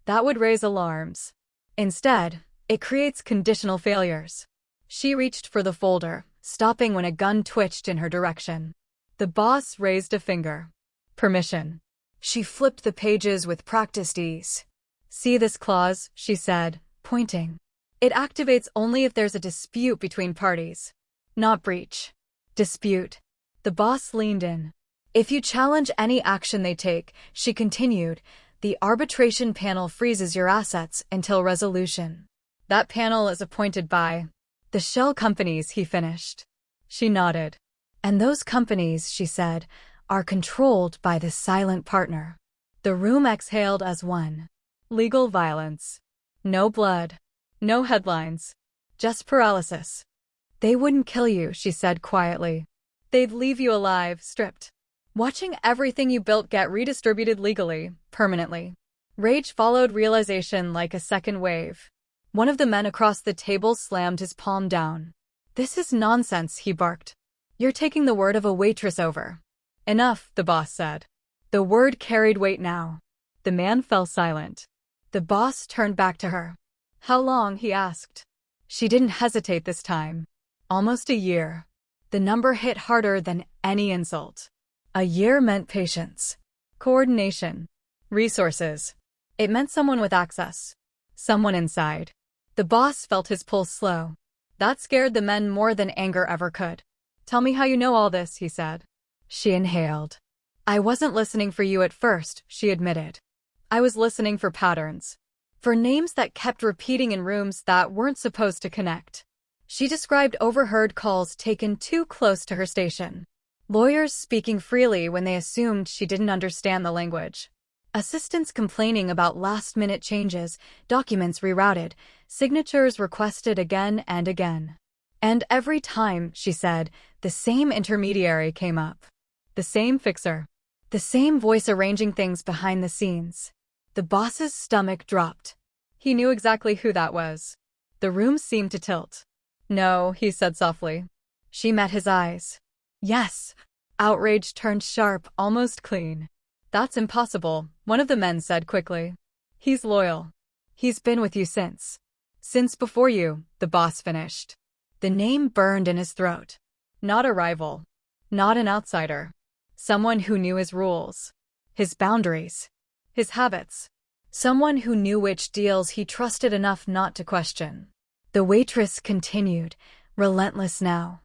"That would raise alarms. Instead, it creates conditional failures." She reached for the folder, stopping when a gun twitched in her direction. The boss raised a finger. "Permission." She flipped the pages with practiced ease. "See this clause," she said, pointing. "It activates only if there's a dispute between parties. Not breach. Dispute." The boss leaned in. "If you challenge any action they take," she continued, "the arbitration panel freezes your assets until resolution. That panel is appointed by the shell companies," he finished. She nodded. "And those companies," she said, "are controlled by the silent partner." The room exhaled as one. Legal violence. No blood. No headlines. Just paralysis. "They wouldn't kill you," she said quietly. "They'd leave you alive, stripped. Watching everything you built get redistributed legally, permanently." Rage followed realization like a second wave. One of the men across the table slammed his palm down. "This is nonsense," he barked. "You're taking the word of a waitress over." "Enough," the boss said. The word carried weight now. The man fell silent. The boss turned back to her. "How long?" he asked. She didn't hesitate this time. "Almost a year." The number hit harder than any insult. A year meant patience. Coordination. Resources. It meant someone with access. Someone inside. The boss felt his pulse slow. That scared the men more than anger ever could. "Tell me how you know all this," he said. She inhaled. "I wasn't listening for you at first," she admitted. "I was listening for patterns. For names that kept repeating in rooms that weren't supposed to connect." She described overheard calls taken too close to her station. Lawyers speaking freely when they assumed she didn't understand the language. Assistants complaining about last-minute changes, documents rerouted, signatures requested again and again. And every time, she said, the same intermediary came up. The same fixer. The same voice arranging things behind the scenes. The boss's stomach dropped. He knew exactly who that was. The room seemed to tilt. "No," he said softly. She met his eyes. "Yes." Outrage turned sharp, almost clean. "That's impossible," one of the men said quickly. "He's loyal. He's been with you since." "Since before you," the boss finished. The name burned in his throat. Not a rival. Not an outsider. Someone who knew his rules. His boundaries. His habits. Someone who knew which deals he trusted enough not to question. The waitress continued, relentless now.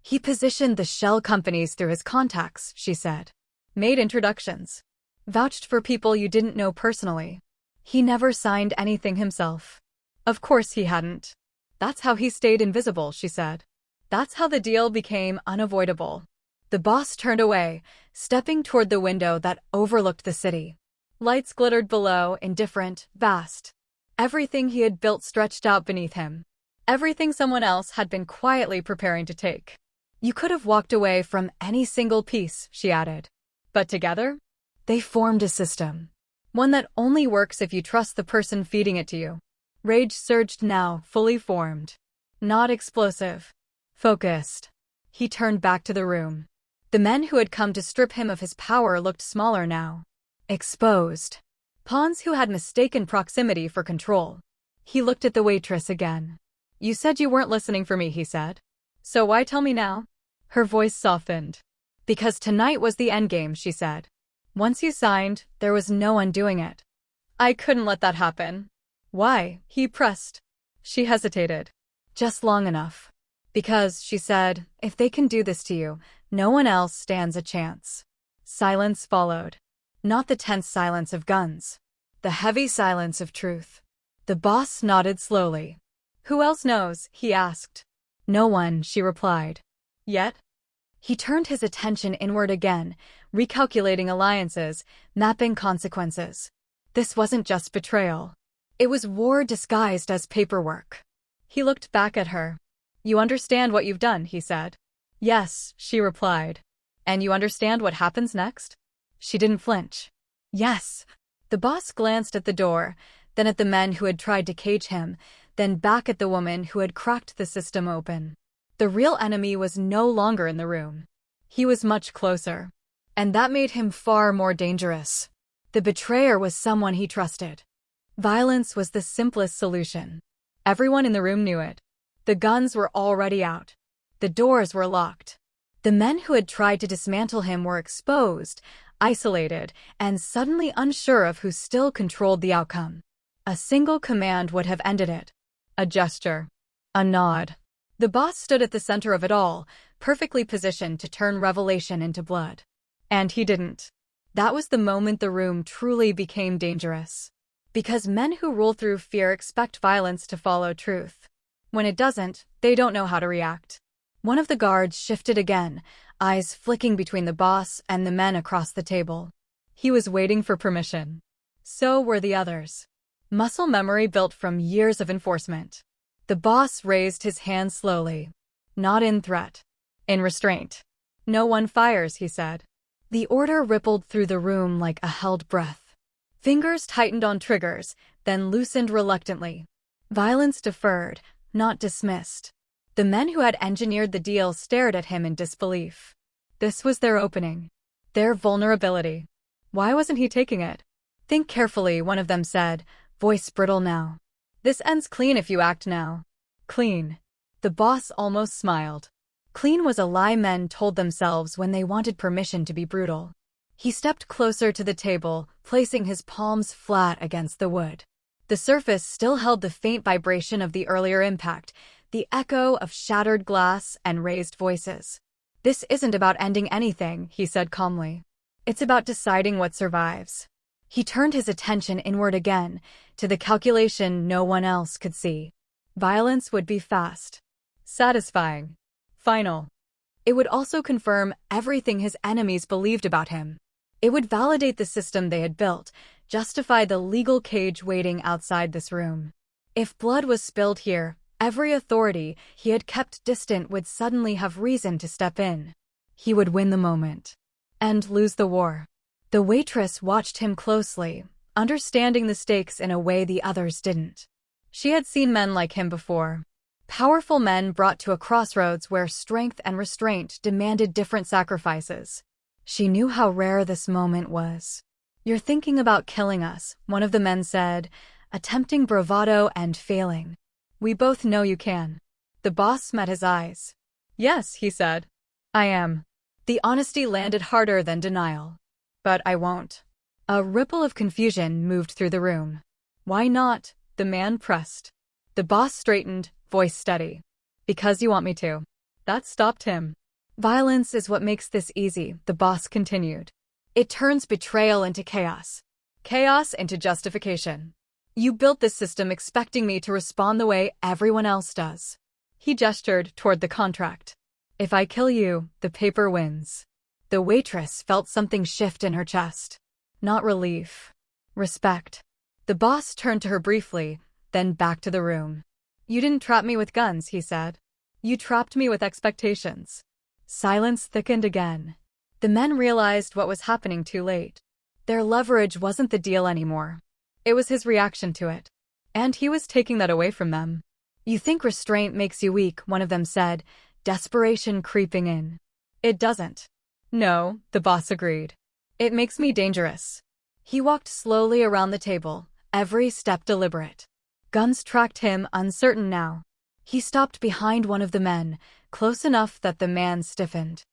"He positioned the shell companies through his contacts," she said. "Made introductions. Vouched for people you didn't know personally. He never signed anything himself." "Of course he hadn't. That's how he stayed invisible," she said. "That's how the deal became unavoidable." The boss turned away, stepping toward the window that overlooked the city. Lights glittered below, indifferent, vast. Everything he had built stretched out beneath him. Everything someone else had been quietly preparing to take. "You could have walked away from any single piece," she added. "But together? They formed a system. One that only works if you trust the person feeding it to you." Rage surged now, fully formed. Not explosive. Focused. He turned back to the room. The men who had come to strip him of his power looked smaller now. Exposed. Pawns who had mistaken proximity for control. He looked at the waitress again. "You said you weren't listening for me," he said. "So why tell me now?" Her voice softened. "Because tonight was the endgame," she said. "Once you signed, there was no undoing it." "I couldn't let that happen." "Why?" he pressed. She hesitated. "Just long enough. Because," she said, "if they can do this to you, no one else stands a chance." Silence followed. Not the tense silence of guns. The heavy silence of truth. The boss nodded slowly. "Who else knows?" he asked. "No one," she replied. "Yet?" He turned his attention inward again, recalculating alliances, mapping consequences. This wasn't just betrayal. It was war disguised as paperwork. He looked back at her. "You understand what you've done," he said. "Yes," she replied. "And you understand what happens next?" She didn't flinch. "Yes." The boss glanced at the door, then at the men who had tried to cage him, then back at the woman who had cracked the system open. The real enemy was no longer in the room. He was much closer. And that made him far more dangerous. The betrayer was someone he trusted. Violence was the simplest solution. Everyone in the room knew it. The guns were already out. The doors were locked. The men who had tried to dismantle him were exposed, isolated, and suddenly unsure of who still controlled the outcome. A single command would have ended it. A gesture. A nod. The boss stood at the center of it all, perfectly positioned to turn revelation into blood. And he didn't. That was the moment the room truly became dangerous. Because men who rule through fear expect violence to follow truth. When it doesn't, they don't know how to react. One of the guards shifted again, eyes flicking between the boss and the men across the table. He was waiting for permission. So were the others. Muscle memory built from years of enforcement. The boss raised his hand slowly. Not in threat. In restraint. "No one fires," he said. The order rippled through the room like a held breath. Fingers tightened on triggers, then loosened reluctantly. Violence deferred, not dismissed. The men who had engineered the deal stared at him in disbelief. This was their opening. Their vulnerability. Why wasn't he taking it? "Think carefully," one of them said, voice brittle now. "This ends clean if you act now." Clean. The boss almost smiled. Clean was a lie men told themselves when they wanted permission to be brutal. He stepped closer to the table, placing his palms flat against the wood. The surface still held the faint vibration of the earlier impact, the echo of shattered glass and raised voices. "This isn't about ending anything," he said calmly. "It's about deciding what survives." He turned his attention inward again, to the calculation no one else could see. Violence would be fast, satisfying, final. It would also confirm everything his enemies believed about him. It would validate the system they had built, justify the legal cage waiting outside this room. If blood was spilled here, every authority he had kept distant would suddenly have reason to step in. He would win the moment and lose the war. The waitress watched him closely, understanding the stakes in a way the others didn't. She had seen men like him before. Powerful men brought to a crossroads where strength and restraint demanded different sacrifices. She knew how rare this moment was. "You're thinking about killing us," one of the men said, attempting bravado and failing. "We both know you can." The boss met his eyes. "Yes," he said. "I am." The honesty landed harder than denial. "But I won't." A ripple of confusion moved through the room. "Why not?" the man pressed. The boss straightened, voice steady. "Because you want me to." That stopped him. "Violence is what makes this easy," the boss continued. "It turns betrayal into chaos. Chaos into justification. You built this system expecting me to respond the way everyone else does." He gestured toward the contract. "If I kill you, the paper wins." The waitress felt something shift in her chest. Not relief. Respect. The boss turned to her briefly, then back to the room. "You didn't trap me with guns," he said. "You trapped me with expectations." Silence thickened again. The men realized what was happening too late. Their leverage wasn't the deal anymore. It was his reaction to it. And he was taking that away from them. "You think restraint makes you weak," one of them said, desperation creeping in. "It doesn't." "No," the boss agreed. "It makes me dangerous." He walked slowly around the table, every step deliberate. Guns tracked him, uncertain now. He stopped behind one of the men, close enough that the man stiffened.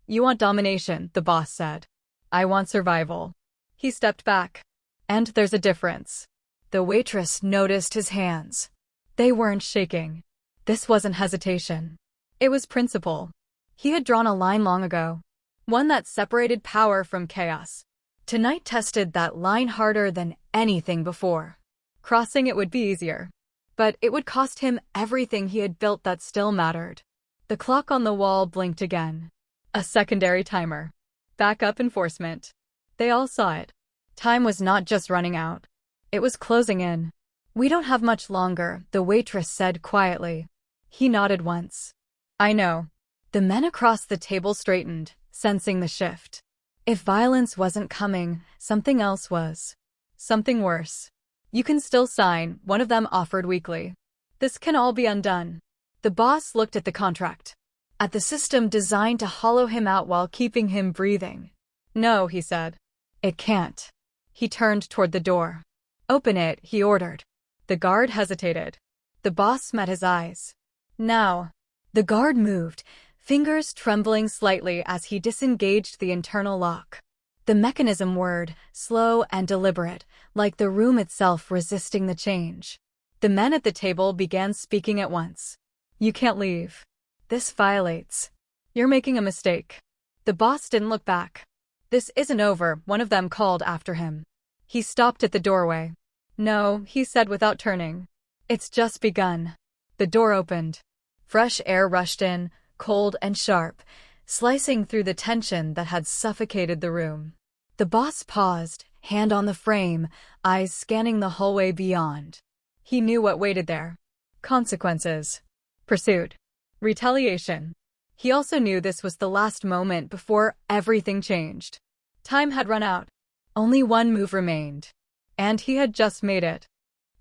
"You want domination," the boss said. "I want survival." He stepped back. "And there's a difference." The waitress noticed his hands. They weren't shaking. This wasn't hesitation. It was principle. He had drawn a line long ago. One that separated power from chaos. Tonight tested that line harder than anything before. Crossing it would be easier. But it would cost him everything he had built that still mattered. The clock on the wall blinked again. A secondary timer. Backup enforcement. They all saw it. Time was not just running out. It was closing in. "We don't have much longer," the waitress said quietly. He nodded once. "I know." The men across the table straightened, sensing the shift. If violence wasn't coming, something else was. Something worse. "You can still sign," one of them offered weakly. "This can all be undone." The boss looked at the contract. At the system designed to hollow him out while keeping him breathing. "No," he said. "It can't." He turned toward the door. "Open it," he ordered. The guard hesitated. The boss met his eyes. "Now." The guard moved, fingers trembling slightly as he disengaged the internal lock. The mechanism whirred, slow and deliberate, like the room itself resisting the change. The men at the table began speaking at once. "You can't leave. This violates. You're making a mistake." The boss didn't look back. "This isn't over," one of them called after him. He stopped at the doorway. "No," he said without turning. "It's just begun." The door opened. Fresh air rushed in, cold and sharp, slicing through the tension that had suffocated the room. The boss paused, hand on the frame, eyes scanning the hallway beyond. He knew what waited there. Consequences. Pursuit. Retaliation. He also knew this was the last moment before everything changed. Time had run out. Only one move remained. And he had just made it.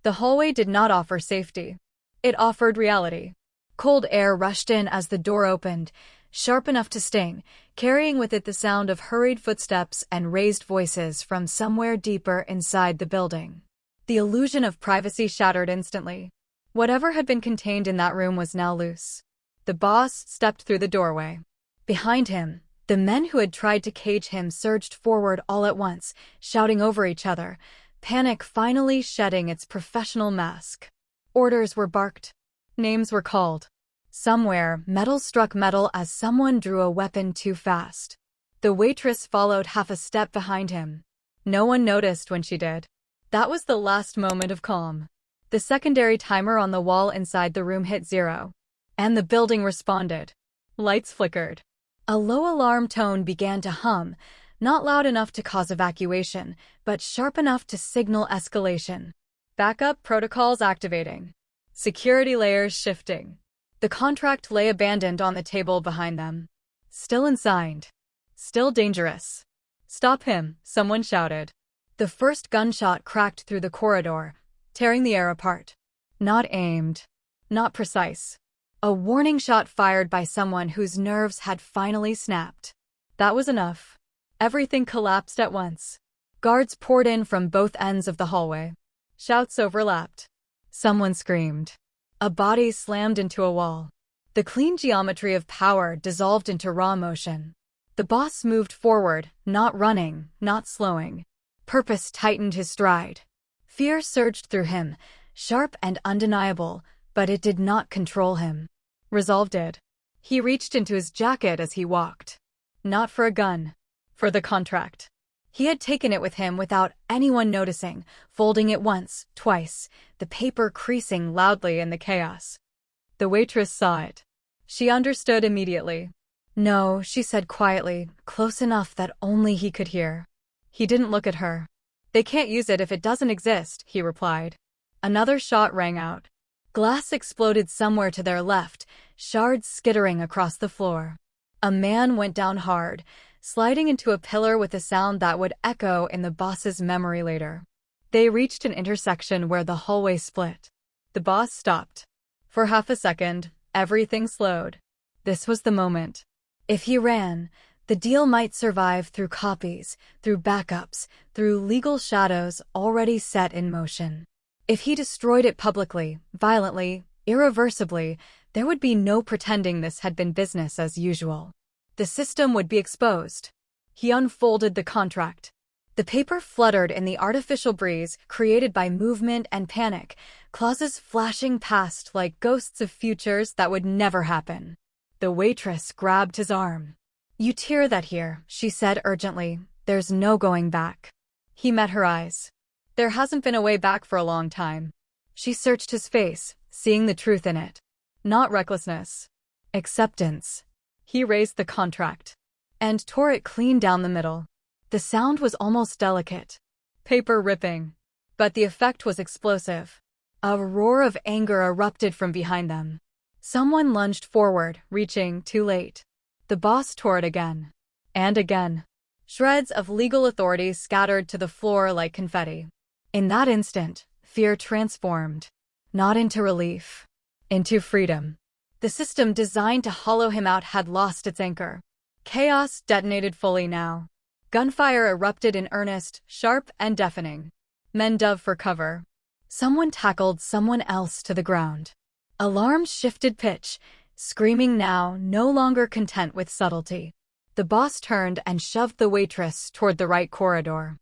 The hallway did not offer safety. It offered reality. Cold air rushed in as the door opened, sharp enough to sting, carrying with it the sound of hurried footsteps and raised voices from somewhere deeper inside the building. The illusion of privacy shattered instantly. Whatever had been contained in that room was now loose. The boss stepped through the doorway. Behind him, The men who had tried to cage him surged forward all at once, shouting over each other, panic finally shedding its professional mask. Orders were barked. Names were called. Somewhere, metal struck metal as someone drew a weapon too fast. The waitress followed half a step behind him. No one noticed when she did. That was the last moment of calm. The secondary timer on the wall inside the room hit 0. And the building responded. Lights flickered. A low alarm tone began to hum, not loud enough to cause evacuation, but sharp enough to signal escalation. Backup protocols activating. Security layers shifting. The contract lay abandoned on the table behind them. Still unsigned. Still dangerous. Stop him, someone shouted. The first gunshot cracked through the corridor, tearing the air apart. Not aimed. Not precise. A warning shot fired by someone whose nerves had finally snapped. That was enough. Everything collapsed at once. Guards poured in from both ends of the hallway. Shouts overlapped. Someone screamed. A body slammed into a wall. The clean geometry of power dissolved into raw motion. The boss moved forward, not running, not slowing. Purpose tightened his stride. Fear surged through him, sharp and undeniable, but it did not control him. Resolve did. He reached into his jacket as he walked. Not for a gun. For the contract. He had taken it with him without anyone noticing, folding it once, twice, the paper creasing loudly in the chaos. The waitress saw it. She understood immediately. No, she said quietly, close enough that only he could hear. He didn't look at her. They can't use it if it doesn't exist, he replied. Another shot rang out. Glass exploded somewhere to their left, shards skittering across the floor. A man went down hard, sliding into a pillar with a sound that would echo in the boss's memory later. They reached an intersection where the hallway split. The boss stopped. For half a second, everything slowed. This was the moment. If he ran, the deal might survive through copies, through backups, through legal shadows already set in motion. If he destroyed it publicly, violently, irreversibly, there would be no pretending this had been business as usual. The system would be exposed. He unfolded the contract. The paper fluttered in the artificial breeze created by movement and panic, clauses flashing past like ghosts of futures that would never happen. The waitress grabbed his arm. You tear that here, she said urgently. There's no going back. He met her eyes. There hasn't been a way back for a long time. She searched his face, seeing the truth in it. Not recklessness. Acceptance. He raised the contract and tore it clean down the middle. The sound was almost delicate. Paper ripping. But the effect was explosive. A roar of anger erupted from behind them. Someone lunged forward, reaching too late. The boss tore it again. And again. Shreds of legal authority scattered to the floor like confetti. In that instant, fear transformed. Not into relief. Into freedom. The system designed to hollow him out had lost its anchor. Chaos detonated fully now. Gunfire erupted in earnest, sharp and deafening. Men dove for cover. Someone tackled someone else to the ground. Alarms shifted pitch, screaming now, no longer content with subtlety. The boss turned and shoved the waitress toward the right corridor.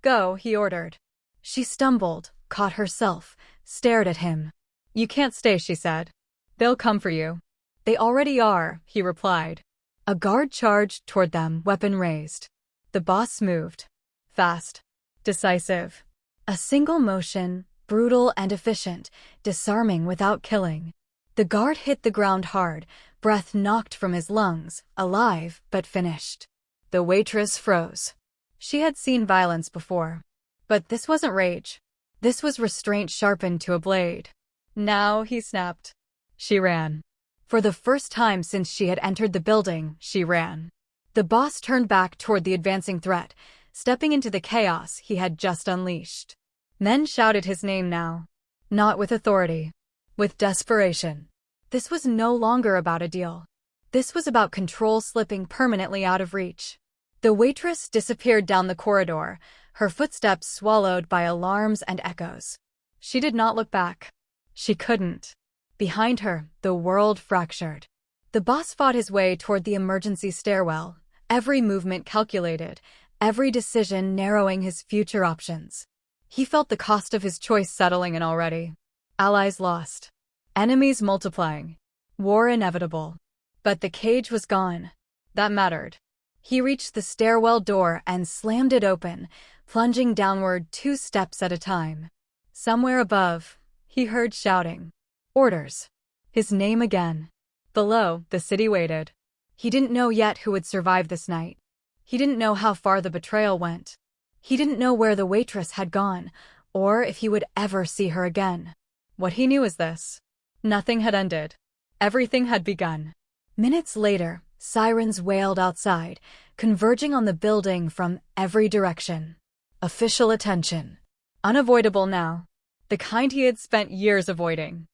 Go, he ordered. She stumbled, caught herself, stared at him. You can't stay, she said. They'll come for you. They already are, he replied. A guard charged toward them, weapon raised. The boss moved. Fast. Decisive. A single motion, brutal and efficient, disarming without killing. The guard hit the ground hard, breath knocked from his lungs, alive but finished. The waitress froze. She had seen violence before. But this wasn't rage. This was restraint sharpened to a blade. Now, he snapped. She ran. For the first time since she had entered the building, she ran. The boss turned back toward the advancing threat, stepping into the chaos he had just unleashed. Men shouted his name now. Not with authority. With desperation. This was no longer about a deal. This was about control slipping permanently out of reach. The waitress disappeared down the corridor, her footsteps swallowed by alarms and echoes. She did not look back. She couldn't. Behind her, the world fractured. The boss fought his way toward the emergency stairwell, every movement calculated, every decision narrowing his future options. He felt the cost of his choice settling in already. Allies lost. Enemies multiplying. War inevitable. But the cage was gone. That mattered. He reached the stairwell door and slammed it open, plunging downward 2 steps at a time. Somewhere above, he heard shouting. Orders. His name again. Below, the city waited. He didn't know yet who would survive this night. He didn't know how far the betrayal went. He didn't know where the waitress had gone, or if he would ever see her again. What he knew is this. Nothing had ended. Everything had begun. Minutes later, sirens wailed outside, converging on the building from every direction. Official attention. Unavoidable now. The kind he had spent years avoiding.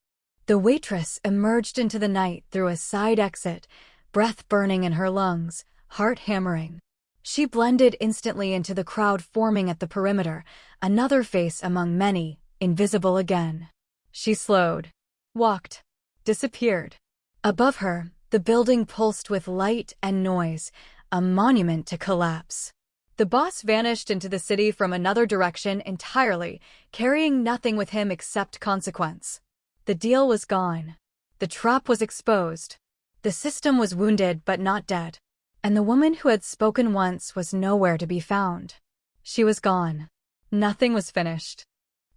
The waitress emerged into the night through a side exit, breath burning in her lungs, heart hammering. She blended instantly into the crowd forming at the perimeter, another face among many, invisible again. She slowed, walked, disappeared. Above her, the building pulsed with light and noise, a monument to collapse. The boss vanished into the city from another direction entirely, carrying nothing with him except consequence. The deal was gone. The trap was exposed. The system was wounded but not dead. And the woman who had spoken once was nowhere to be found. She was gone. Nothing was finished.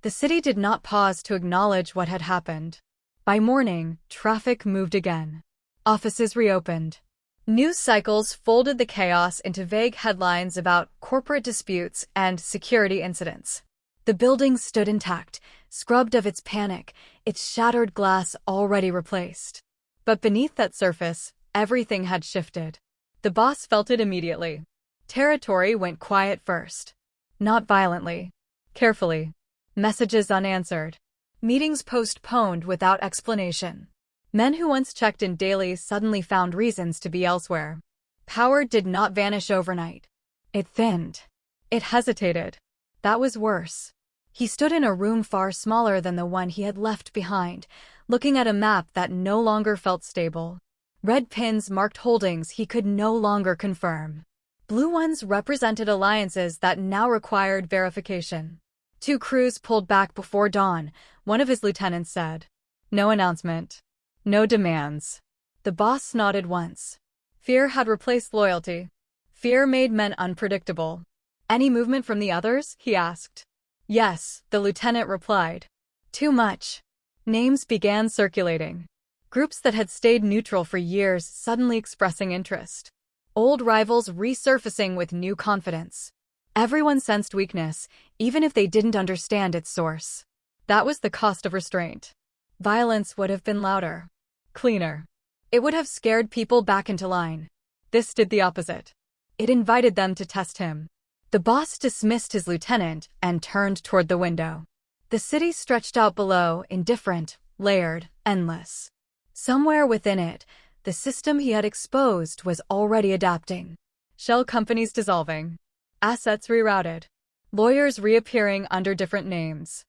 The city did not pause to acknowledge what had happened. By morning, traffic moved again. Offices reopened. News cycles folded the chaos into vague headlines about corporate disputes and security incidents. The building stood intact, scrubbed of its panic, its shattered glass already replaced. But beneath that surface, everything had shifted. The boss felt it immediately. Territory went quiet first. Not violently. Carefully. Messages unanswered. Meetings postponed without explanation. Men who once checked in daily suddenly found reasons to be elsewhere. Power did not vanish overnight. It thinned. It hesitated. That was worse. He stood in a room far smaller than the one he had left behind, looking at a map that no longer felt stable. Red pins marked holdings he could no longer confirm. Blue ones represented alliances that now required verification. 2 crews pulled back before dawn, one of his lieutenants said. No announcement. No demands. The boss nodded once. Fear had replaced loyalty. Fear made men unpredictable. Any movement from the others? He asked. Yes, the lieutenant replied. Too much. Names began circulating. Groups that had stayed neutral for years suddenly expressing interest. Old rivals resurfacing with new confidence. Everyone sensed weakness, even if they didn't understand its source. That was the cost of restraint. Violence would have been louder. Cleaner. It would have scared people back into line. This did the opposite. It invited them to test him. The boss dismissed his lieutenant and turned toward the window. The city stretched out below, indifferent, layered, endless. Somewhere within it, the system he had exposed was already adapting. Shell companies dissolving. Assets rerouted. Lawyers reappearing under different names.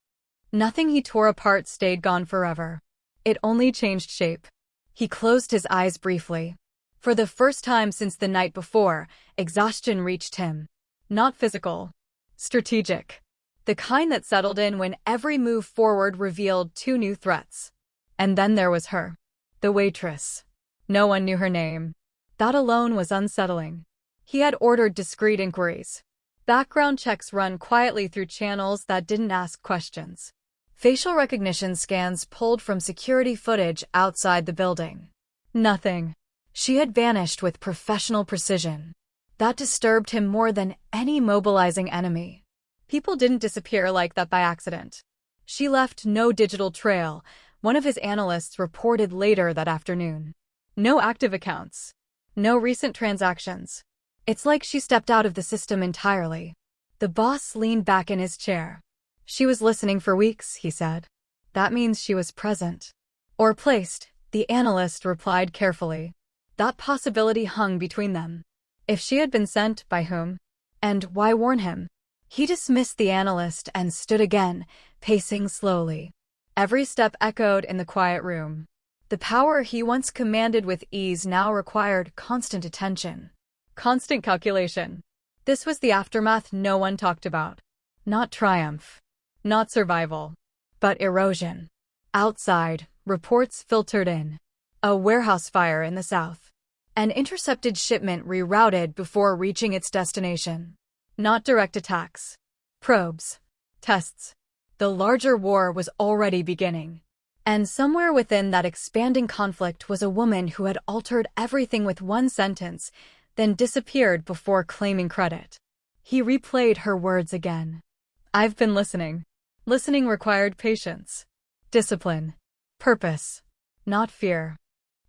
Nothing he tore apart stayed gone forever. It only changed shape. He closed his eyes briefly. For the first time since the night before, exhaustion reached him. Not physical. Strategic. The kind that settled in when every move forward revealed 2 new threats. And then there was her. The waitress. No one knew her name. That alone was unsettling. He had ordered discreet inquiries. Background checks run quietly through channels that didn't ask questions. Facial recognition scans pulled from security footage outside the building. Nothing. She had vanished with professional precision. That disturbed him more than any mobilizing enemy. People didn't disappear like that by accident. She left no digital trail, one of his analysts reported later that afternoon. No active accounts. No recent transactions. It's like she stepped out of the system entirely. The boss leaned back in his chair. She was listening for weeks, he said. That means she was present. Or placed, the analyst replied carefully. That possibility hung between them. If she had been sent, by whom? And why warn him? He dismissed the analyst and stood again, pacing slowly. Every step echoed in the quiet room. The power he once commanded with ease now required constant attention. Constant calculation. This was the aftermath no one talked about. Not triumph. Not survival. But erosion. Outside, reports filtered in. A warehouse fire in the south. An intercepted shipment rerouted before reaching its destination. Not direct attacks. Probes. Tests. The larger war was already beginning. And somewhere within that expanding conflict was a woman who had altered everything with one sentence, then disappeared before claiming credit. He replayed her words again. I've been listening. Listening required patience. Discipline. Purpose. Not fear.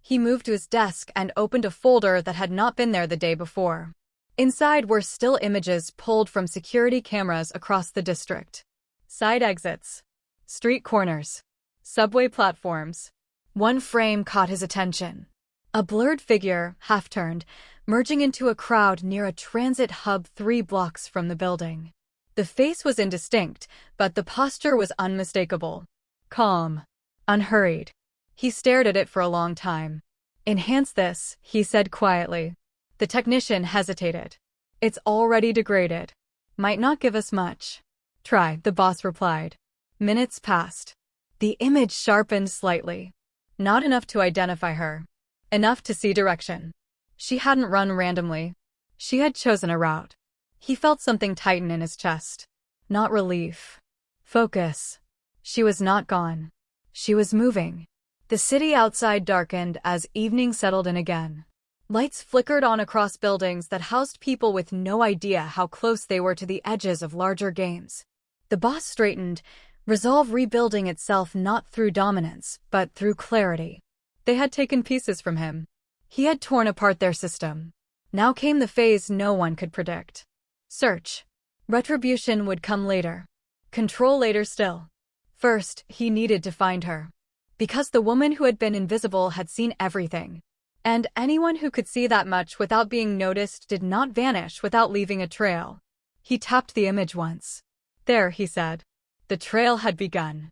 He moved to his desk and opened a folder that had not been there the day before. Inside were still images pulled from security cameras across the district. Side exits. Street corners. Subway platforms. One frame caught his attention. A blurred figure, half-turned, merging into a crowd near a transit hub 3 blocks from the building. The face was indistinct, but the posture was unmistakable. Calm. Unhurried. He stared at it for a long time. Enhance this, he said quietly. The technician hesitated. It's already degraded. Might not give us much. Try, the boss replied. Minutes passed. The image sharpened slightly. Not enough to identify her. Enough to see direction. She hadn't run randomly. She had chosen a route. He felt something tighten in his chest. Not relief. Focus. She was not gone. She was moving. The city outside darkened as evening settled in again. Lights flickered on across buildings that housed people with no idea how close they were to the edges of larger games. The boss straightened, resolve rebuilding itself not through dominance, but through clarity. They had taken pieces from him. He had torn apart their system. Now came the phase no one could predict. Search. Retribution would come later. Control later still. First, he needed to find her. Because the woman who had been invisible had seen everything. And anyone who could see that much without being noticed did not vanish without leaving a trail. He tapped the image once. There, he said. The trail had begun.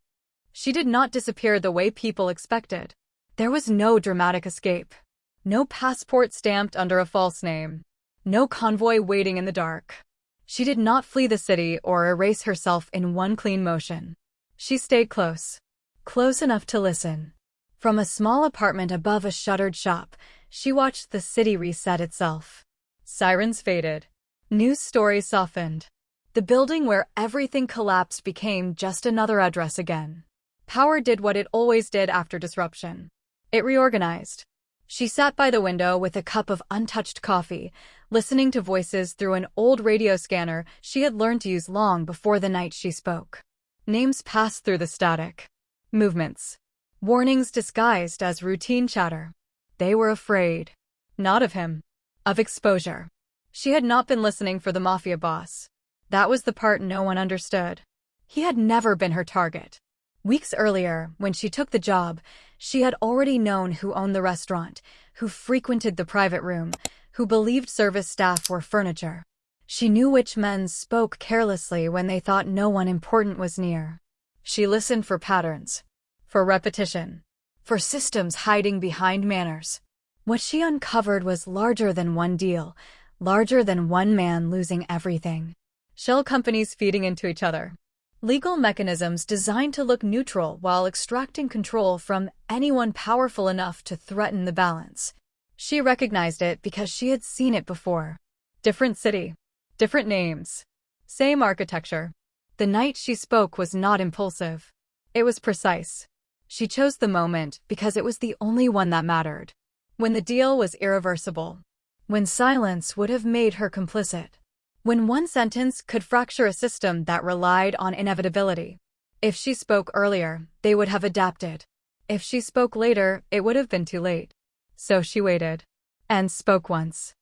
She did not disappear the way people expected. There was no dramatic escape. No passport stamped under a false name. No convoy waiting in the dark. She did not flee the city or erase herself in one clean motion. She stayed close. Close enough to listen. From a small apartment above a shuttered shop, she watched the city reset itself. Sirens faded. News stories softened. The building where everything collapsed became just another address again. Power did what it always did after disruption. It reorganized. She sat by the window with a cup of untouched coffee, listening to voices through an old radio scanner she had learned to use long before the night she spoke. Names passed through the static. Movements. Warnings disguised as routine chatter. They were afraid. Not of him. Of exposure. She had not been listening for the mafia boss. That was the part no one understood. He had never been her target. Weeks earlier, when she took the job, she had already known who owned the restaurant, who frequented the private room, who believed service staff were furniture. She knew which men spoke carelessly when they thought no one important was near. She listened for patterns. For repetition. For systems hiding behind manners. What she uncovered was larger than one deal, larger than one man losing everything. Shell companies feeding into each other. Legal mechanisms designed to look neutral while extracting control from anyone powerful enough to threaten the balance. She recognized it because she had seen it before. Different city. Different names. Same architecture. The night she spoke was not impulsive. It was precise. She chose the moment because it was the only one that mattered. When the deal was irreversible. When silence would have made her complicit. When one sentence could fracture a system that relied on inevitability. If she spoke earlier, they would have adapted. If she spoke later, it would have been too late. So she waited. And spoke once.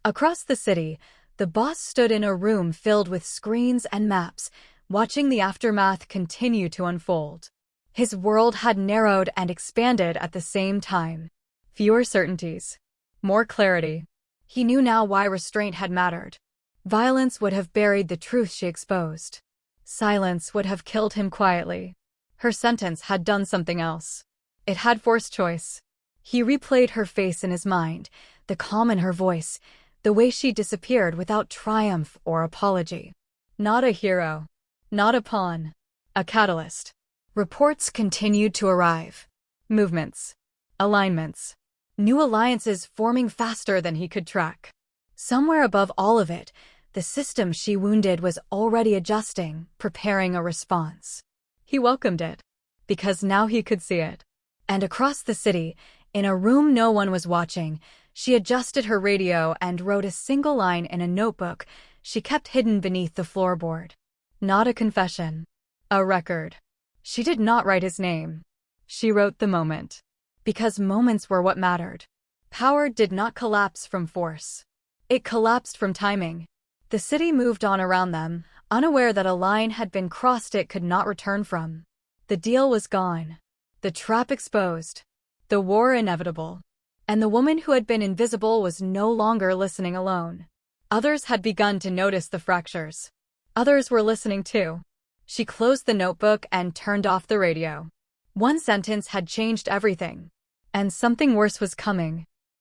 Across the city, the boss stood in a room filled with screens and maps, watching the aftermath continue to unfold. His world had narrowed and expanded at the same time. Fewer certainties. More clarity. He knew now why restraint had mattered. Violence would have buried the truth she exposed. Silence would have killed him quietly. Her sentence had done something else. It had forced choice. He replayed her face in his mind, the calm in her voice, The way she disappeared without triumph or apology. Not a hero. Not a pawn. A catalyst. Reports continued to arrive. Movements. Alignments. New alliances forming faster than he could track. Somewhere above all of it, the system she wounded was already adjusting, preparing a response. He welcomed it, because now he could see it. And across the city, in a room no one was watching, she adjusted her radio and wrote a single line in a notebook she kept hidden beneath the floorboard. Not a confession. A record. She did not write his name. She wrote the moment. Because moments were what mattered. Power did not collapse from force. It collapsed from timing. The city moved on around them, unaware that a line had been crossed it could not return from. The deal was gone. The trap exposed. The war inevitable. And the woman who had been invisible was no longer listening alone. Others had begun to notice the fractures. Others were listening too. She closed the notebook and turned off the radio. One sentence had changed everything. And something worse was coming.